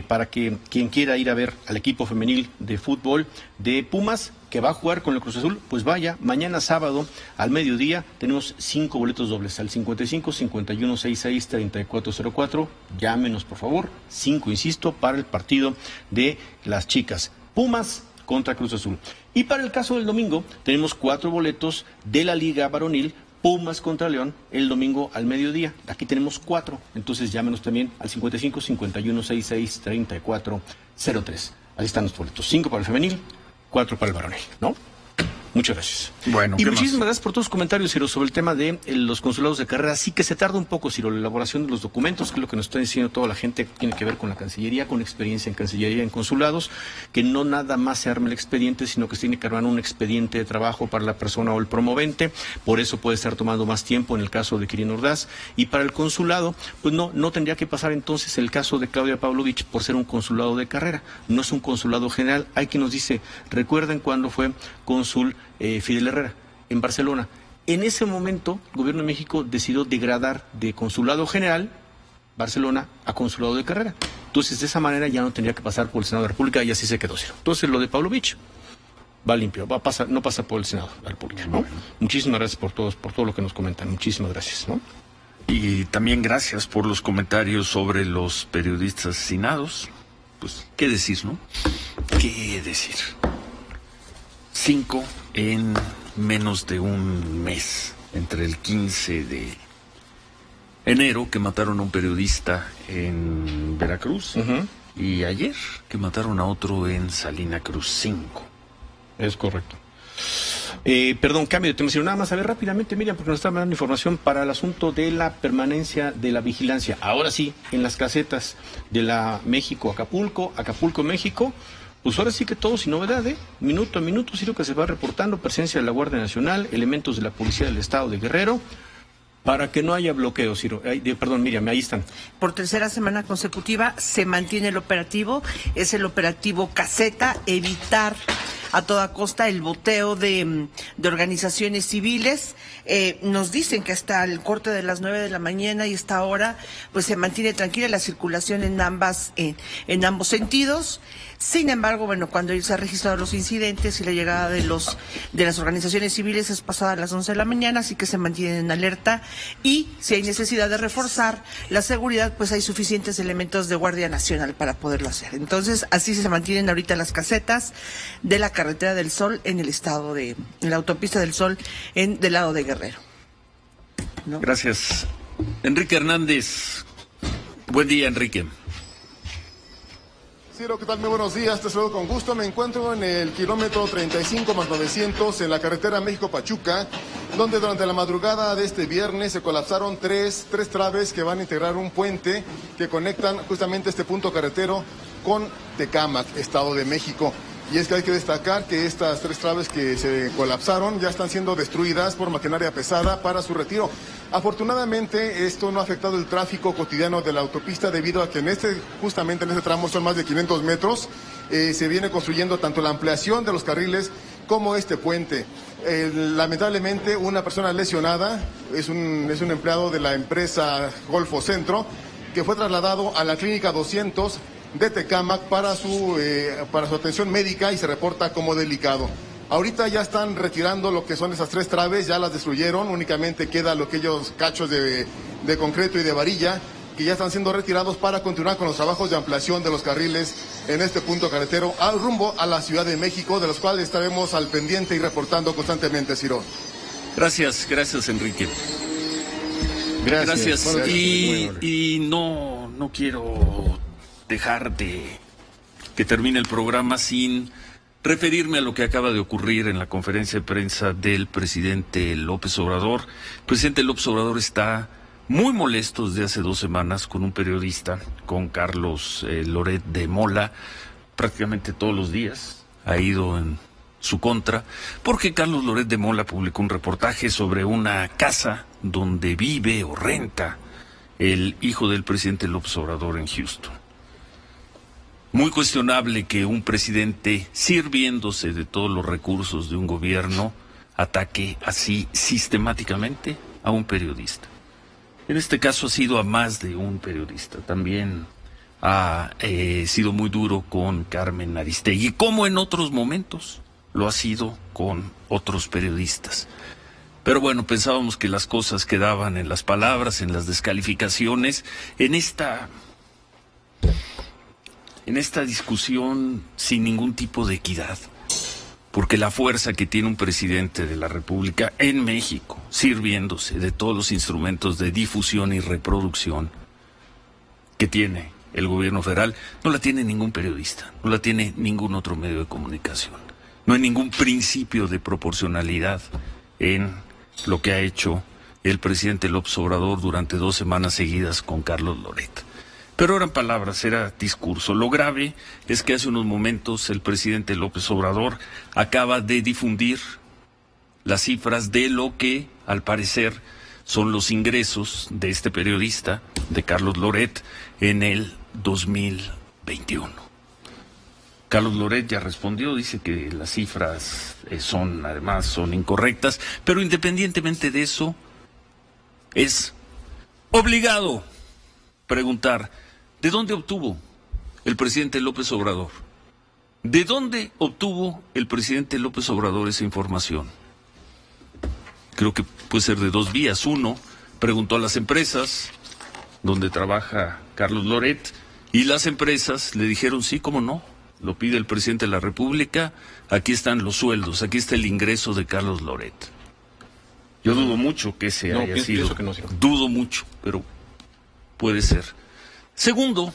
para que quien quiera ir a ver al equipo femenil de fútbol de Pumas, que va a jugar con el Cruz Azul, pues vaya, mañana sábado al mediodía tenemos 5 boletos dobles al 55 51 66 3404. Llámenos, por favor. 5, insisto, para el partido de las chicas. Pumas contra Cruz Azul. Y para el caso del domingo, tenemos 4 boletos de la Liga Varonil, Pumas contra León, el domingo al mediodía. Aquí tenemos 4, entonces llámenos también al 55 51 66 3403. Ahí están los boletos, 5 para el femenil, 4 para el varonil, ¿no? Muchas gracias. Bueno, y muchísimas gracias por todos los comentarios, Ciro, sobre el tema de los consulados de carrera. Sí que se tarda un poco, Ciro, la elaboración de los documentos, que es lo que nos está diciendo toda la gente, que tiene que ver con la Cancillería, con experiencia en Cancillería, en consulados, que no nada más se arme el expediente, sino que se tiene que armar un expediente de trabajo para la persona o el promovente. Por eso puede estar tomando más tiempo en el caso de Quirino Ordaz. Y para el consulado, pues no tendría que pasar entonces el caso de Claudia Pavlovich por ser un consulado de carrera. No es un consulado general. Hay quien nos dice, recuerden cuando fue cónsul Fidel Herrera en Barcelona. En ese momento, el gobierno de México decidió degradar de consulado general Barcelona a consulado de carrera. Entonces, de esa manera ya no tendría que pasar por el Senado de la República, y así se quedó, Ciro. Entonces, lo de Pavlovich va limpio, no pasa por el Senado de la República, ¿no? Muchísimas gracias por todo lo que nos comentan. Muchísimas gracias, ¿no? Y también gracias por los comentarios sobre los periodistas asesinados. Pues, ¿qué decir, no? ¿Qué decir? 5 en menos de un mes, entre el 15 de enero, que mataron a un periodista en Veracruz, y ayer, que mataron a otro en Salina Cruz. 5. Es correcto. Perdón, cambio de tema, sino nada más a ver rápidamente, Miriam, porque nos está dando información para el asunto de la permanencia de la vigilancia. Ahora sí, en las casetas de la México-Acapulco, Acapulco-México, pues ahora sí que todo sin novedad, minuto a minuto, sí lo que se va reportando, presencia de la Guardia Nacional, elementos de la Policía del Estado de Guerrero, para que no haya bloqueo, Ciro. Perdón, Miriam, ahí están. Por tercera semana consecutiva se mantiene el operativo, es el operativo Caseta, evitar a toda costa el boteo de organizaciones civiles. Nos dicen que hasta el corte de las 9 de la mañana y esta hora pues se mantiene tranquila la circulación en ambos sentidos. Sin embargo, bueno, cuando se han registrado los incidentes y la llegada de las organizaciones civiles es pasada a las 11 de la mañana, así que se mantienen en alerta, y si hay necesidad de reforzar la seguridad, pues hay suficientes elementos de Guardia Nacional para poderlo hacer. Entonces, así se mantienen ahorita las casetas de la Carretera del Sol en la Autopista del Sol del lado de Guerrero, ¿no? Gracias. Enrique Hernández. Buen día, Enrique. Ciro, ¿qué tal? Muy buenos días, te saludo con gusto. Me encuentro en el kilómetro 35+900 en la carretera México-Pachuca, donde durante la madrugada de este viernes se colapsaron tres traves que van a integrar un puente que conectan justamente este punto carretero con Tecámac, Estado de México. Y es que hay que destacar que estas 3 traves que se colapsaron ya están siendo destruidas por maquinaria pesada para su retiro. Afortunadamente, esto no ha afectado el tráfico cotidiano de la autopista, debido a que justamente en este tramo son más de 500 metros. Se viene construyendo tanto la ampliación de los carriles como este puente. Lamentablemente, una persona lesionada es un empleado de la empresa Golfo Centro, que fue trasladado a la clínica 200 de Tecámac para su atención médica, y se reporta como delicado. Ahorita ya están retirando lo que son esas 3 traves, ya las destruyeron, únicamente queda aquellos cachos de concreto y de varilla, que ya están siendo retirados para continuar con los trabajos de ampliación de los carriles en este punto carretero al rumbo a la Ciudad de México, de los cuales estaremos al pendiente y reportando constantemente, Ciro. Gracias, Enrique. Gracias. Y no quiero dejar de que termine el programa sin referirme a lo que acaba de ocurrir en la conferencia de prensa del presidente López Obrador. El presidente López Obrador está muy molesto desde hace 2 semanas con un periodista, con Carlos Loret de Mola. Prácticamente todos los días ha ido en su contra, porque Carlos Loret de Mola publicó un reportaje sobre una casa donde vive o renta el hijo del presidente López Obrador en Houston. Muy cuestionable que un presidente, sirviéndose de todos los recursos de un gobierno, ataque así sistemáticamente a un periodista. En este caso ha sido a más de un periodista. También ha sido muy duro con Carmen Aristegui, como en otros momentos lo ha sido con otros periodistas. Pero bueno, pensábamos que las cosas quedaban en las palabras, en las descalificaciones, en esta discusión sin ningún tipo de equidad. Porque la fuerza que tiene un presidente de la República en México, sirviéndose de todos los instrumentos de difusión y reproducción que tiene el gobierno federal, no la tiene ningún periodista, no la tiene ningún otro medio de comunicación. No hay ningún principio de proporcionalidad en lo que ha hecho el presidente López Obrador durante 2 semanas seguidas con Carlos Loret. Pero eran palabras, era discurso. Lo grave es que hace unos momentos el presidente López Obrador acaba de difundir las cifras de lo que, al parecer, son los ingresos de este periodista, de Carlos Loret, en el 2021. Carlos Loret ya respondió, dice que las cifras son incorrectas, pero independientemente de eso, es obligado preguntar, ¿de dónde obtuvo el presidente López Obrador? ¿De dónde obtuvo el presidente López Obrador esa información? Creo que puede ser de 2 vías. Uno, preguntó a las empresas donde trabaja Carlos Loret, y las empresas le dijeron, sí, cómo no, lo pide el presidente de la República, aquí están los sueldos, aquí está el ingreso de Carlos Loret. Yo dudo mucho que ese haya sido, dudo mucho, pero puede ser. Segundo,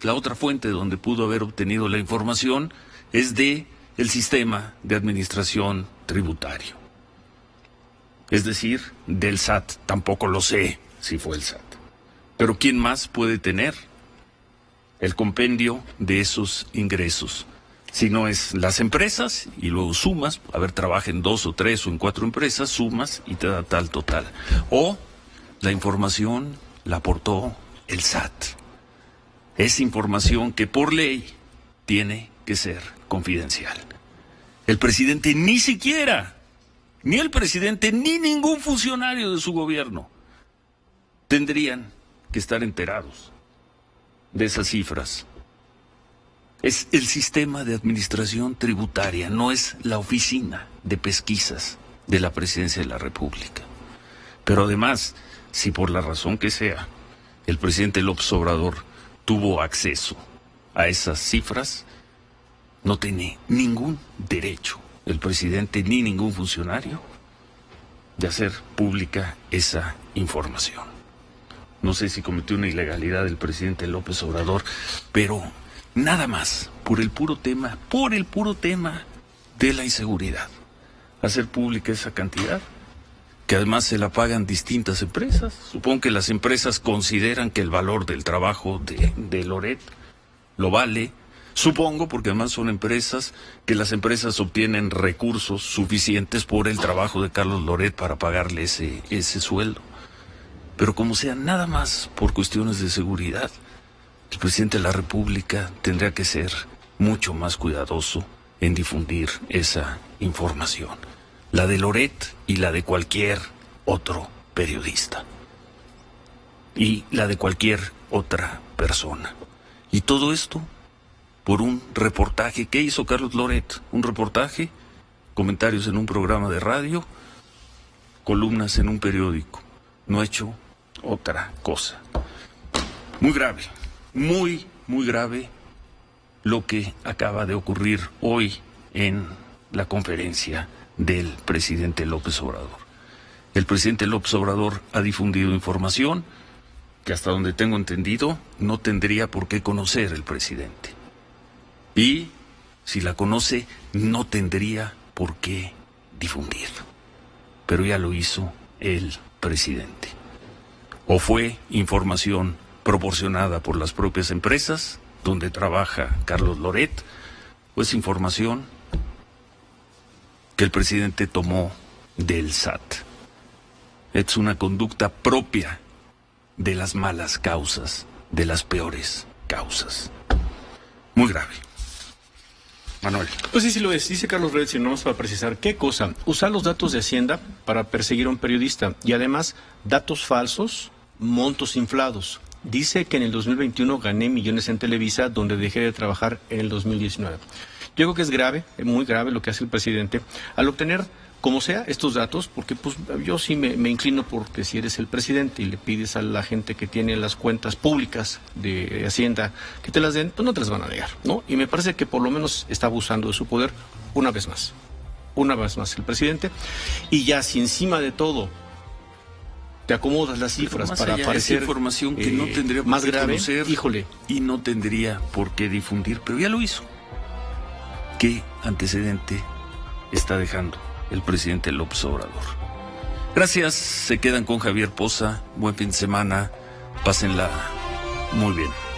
la otra fuente donde pudo haber obtenido la información es de el sistema de administración tributario. Es decir, del SAT. Tampoco lo sé si fue el SAT. Pero ¿quién más puede tener el compendio de esos ingresos? Si no es las empresas, y luego sumas, a ver, trabaja en 2 o 3 o en 4 empresas, sumas y te da tal total. O la información la aportó el SAT. Es información que por ley tiene que ser confidencial. El presidente ni siquiera, ni el presidente, ni ningún funcionario de su gobierno tendrían que estar enterados de esas cifras. Es el sistema de administración tributaria, no es la oficina de pesquisas de la Presidencia de la República. Pero además, si por la razón que sea, el presidente López Obrador tuvo acceso a esas cifras, no tiene ningún derecho el presidente ni ningún funcionario de hacer pública esa información. No sé si cometió una ilegalidad el presidente López Obrador, pero nada más, por el puro tema de la inseguridad, hacer pública esa cantidad, que además se la pagan distintas empresas. Supongo que las empresas consideran que el valor del trabajo de Loret lo vale. Supongo, porque además son empresas, que las empresas obtienen recursos suficientes por el trabajo de Carlos Loret para pagarle ese sueldo. Pero como sea, nada más por cuestiones de seguridad, el presidente de la República tendría que ser mucho más cuidadoso en difundir esa información. La de Loret y la de cualquier otro periodista. Y la de cualquier otra persona. Y todo esto por un reportaje. ¿Qué hizo Carlos Loret? Un reportaje, comentarios en un programa de radio, columnas en un periódico. No ha hecho otra cosa. Muy grave, muy grave lo que acaba de ocurrir hoy en la conferencia del presidente López Obrador. El presidente López Obrador ha difundido información que, hasta donde tengo entendido, no tendría por qué conocer el presidente. Y si la conoce, no tendría por qué difundir. Pero ya lo hizo el presidente. O fue información proporcionada por las propias empresas donde trabaja Carlos Loret, o es información que el presidente tomó del SAT. Es una conducta propia de las malas causas, de las peores causas. Muy grave. Manuel. Pues sí lo es. Dice Carlos Loret, si no vamos a precisar qué cosa. Usar los datos de Hacienda para perseguir a un periodista y además datos falsos, montos inflados. Dice que en el 2021 gané millones en Televisa, donde dejé de trabajar en el 2019. Yo creo que es grave, muy grave lo que hace el presidente al obtener, como sea, estos datos, porque pues yo sí me inclino porque si eres el presidente y le pides a la gente que tiene las cuentas públicas de Hacienda que te las den, pues no te las van a negar, ¿no? Y me parece que por lo menos está abusando de su poder una vez más el presidente. Y ya si encima de todo te acomodas las cifras para parecer información que no tendría por más qué grave, conocer, híjole, y no tendría por qué difundir, pero ya lo hizo. ¿Qué antecedente está dejando el presidente López Obrador? Gracias, se quedan con Javier Poza. Buen fin de semana, pásenla muy bien.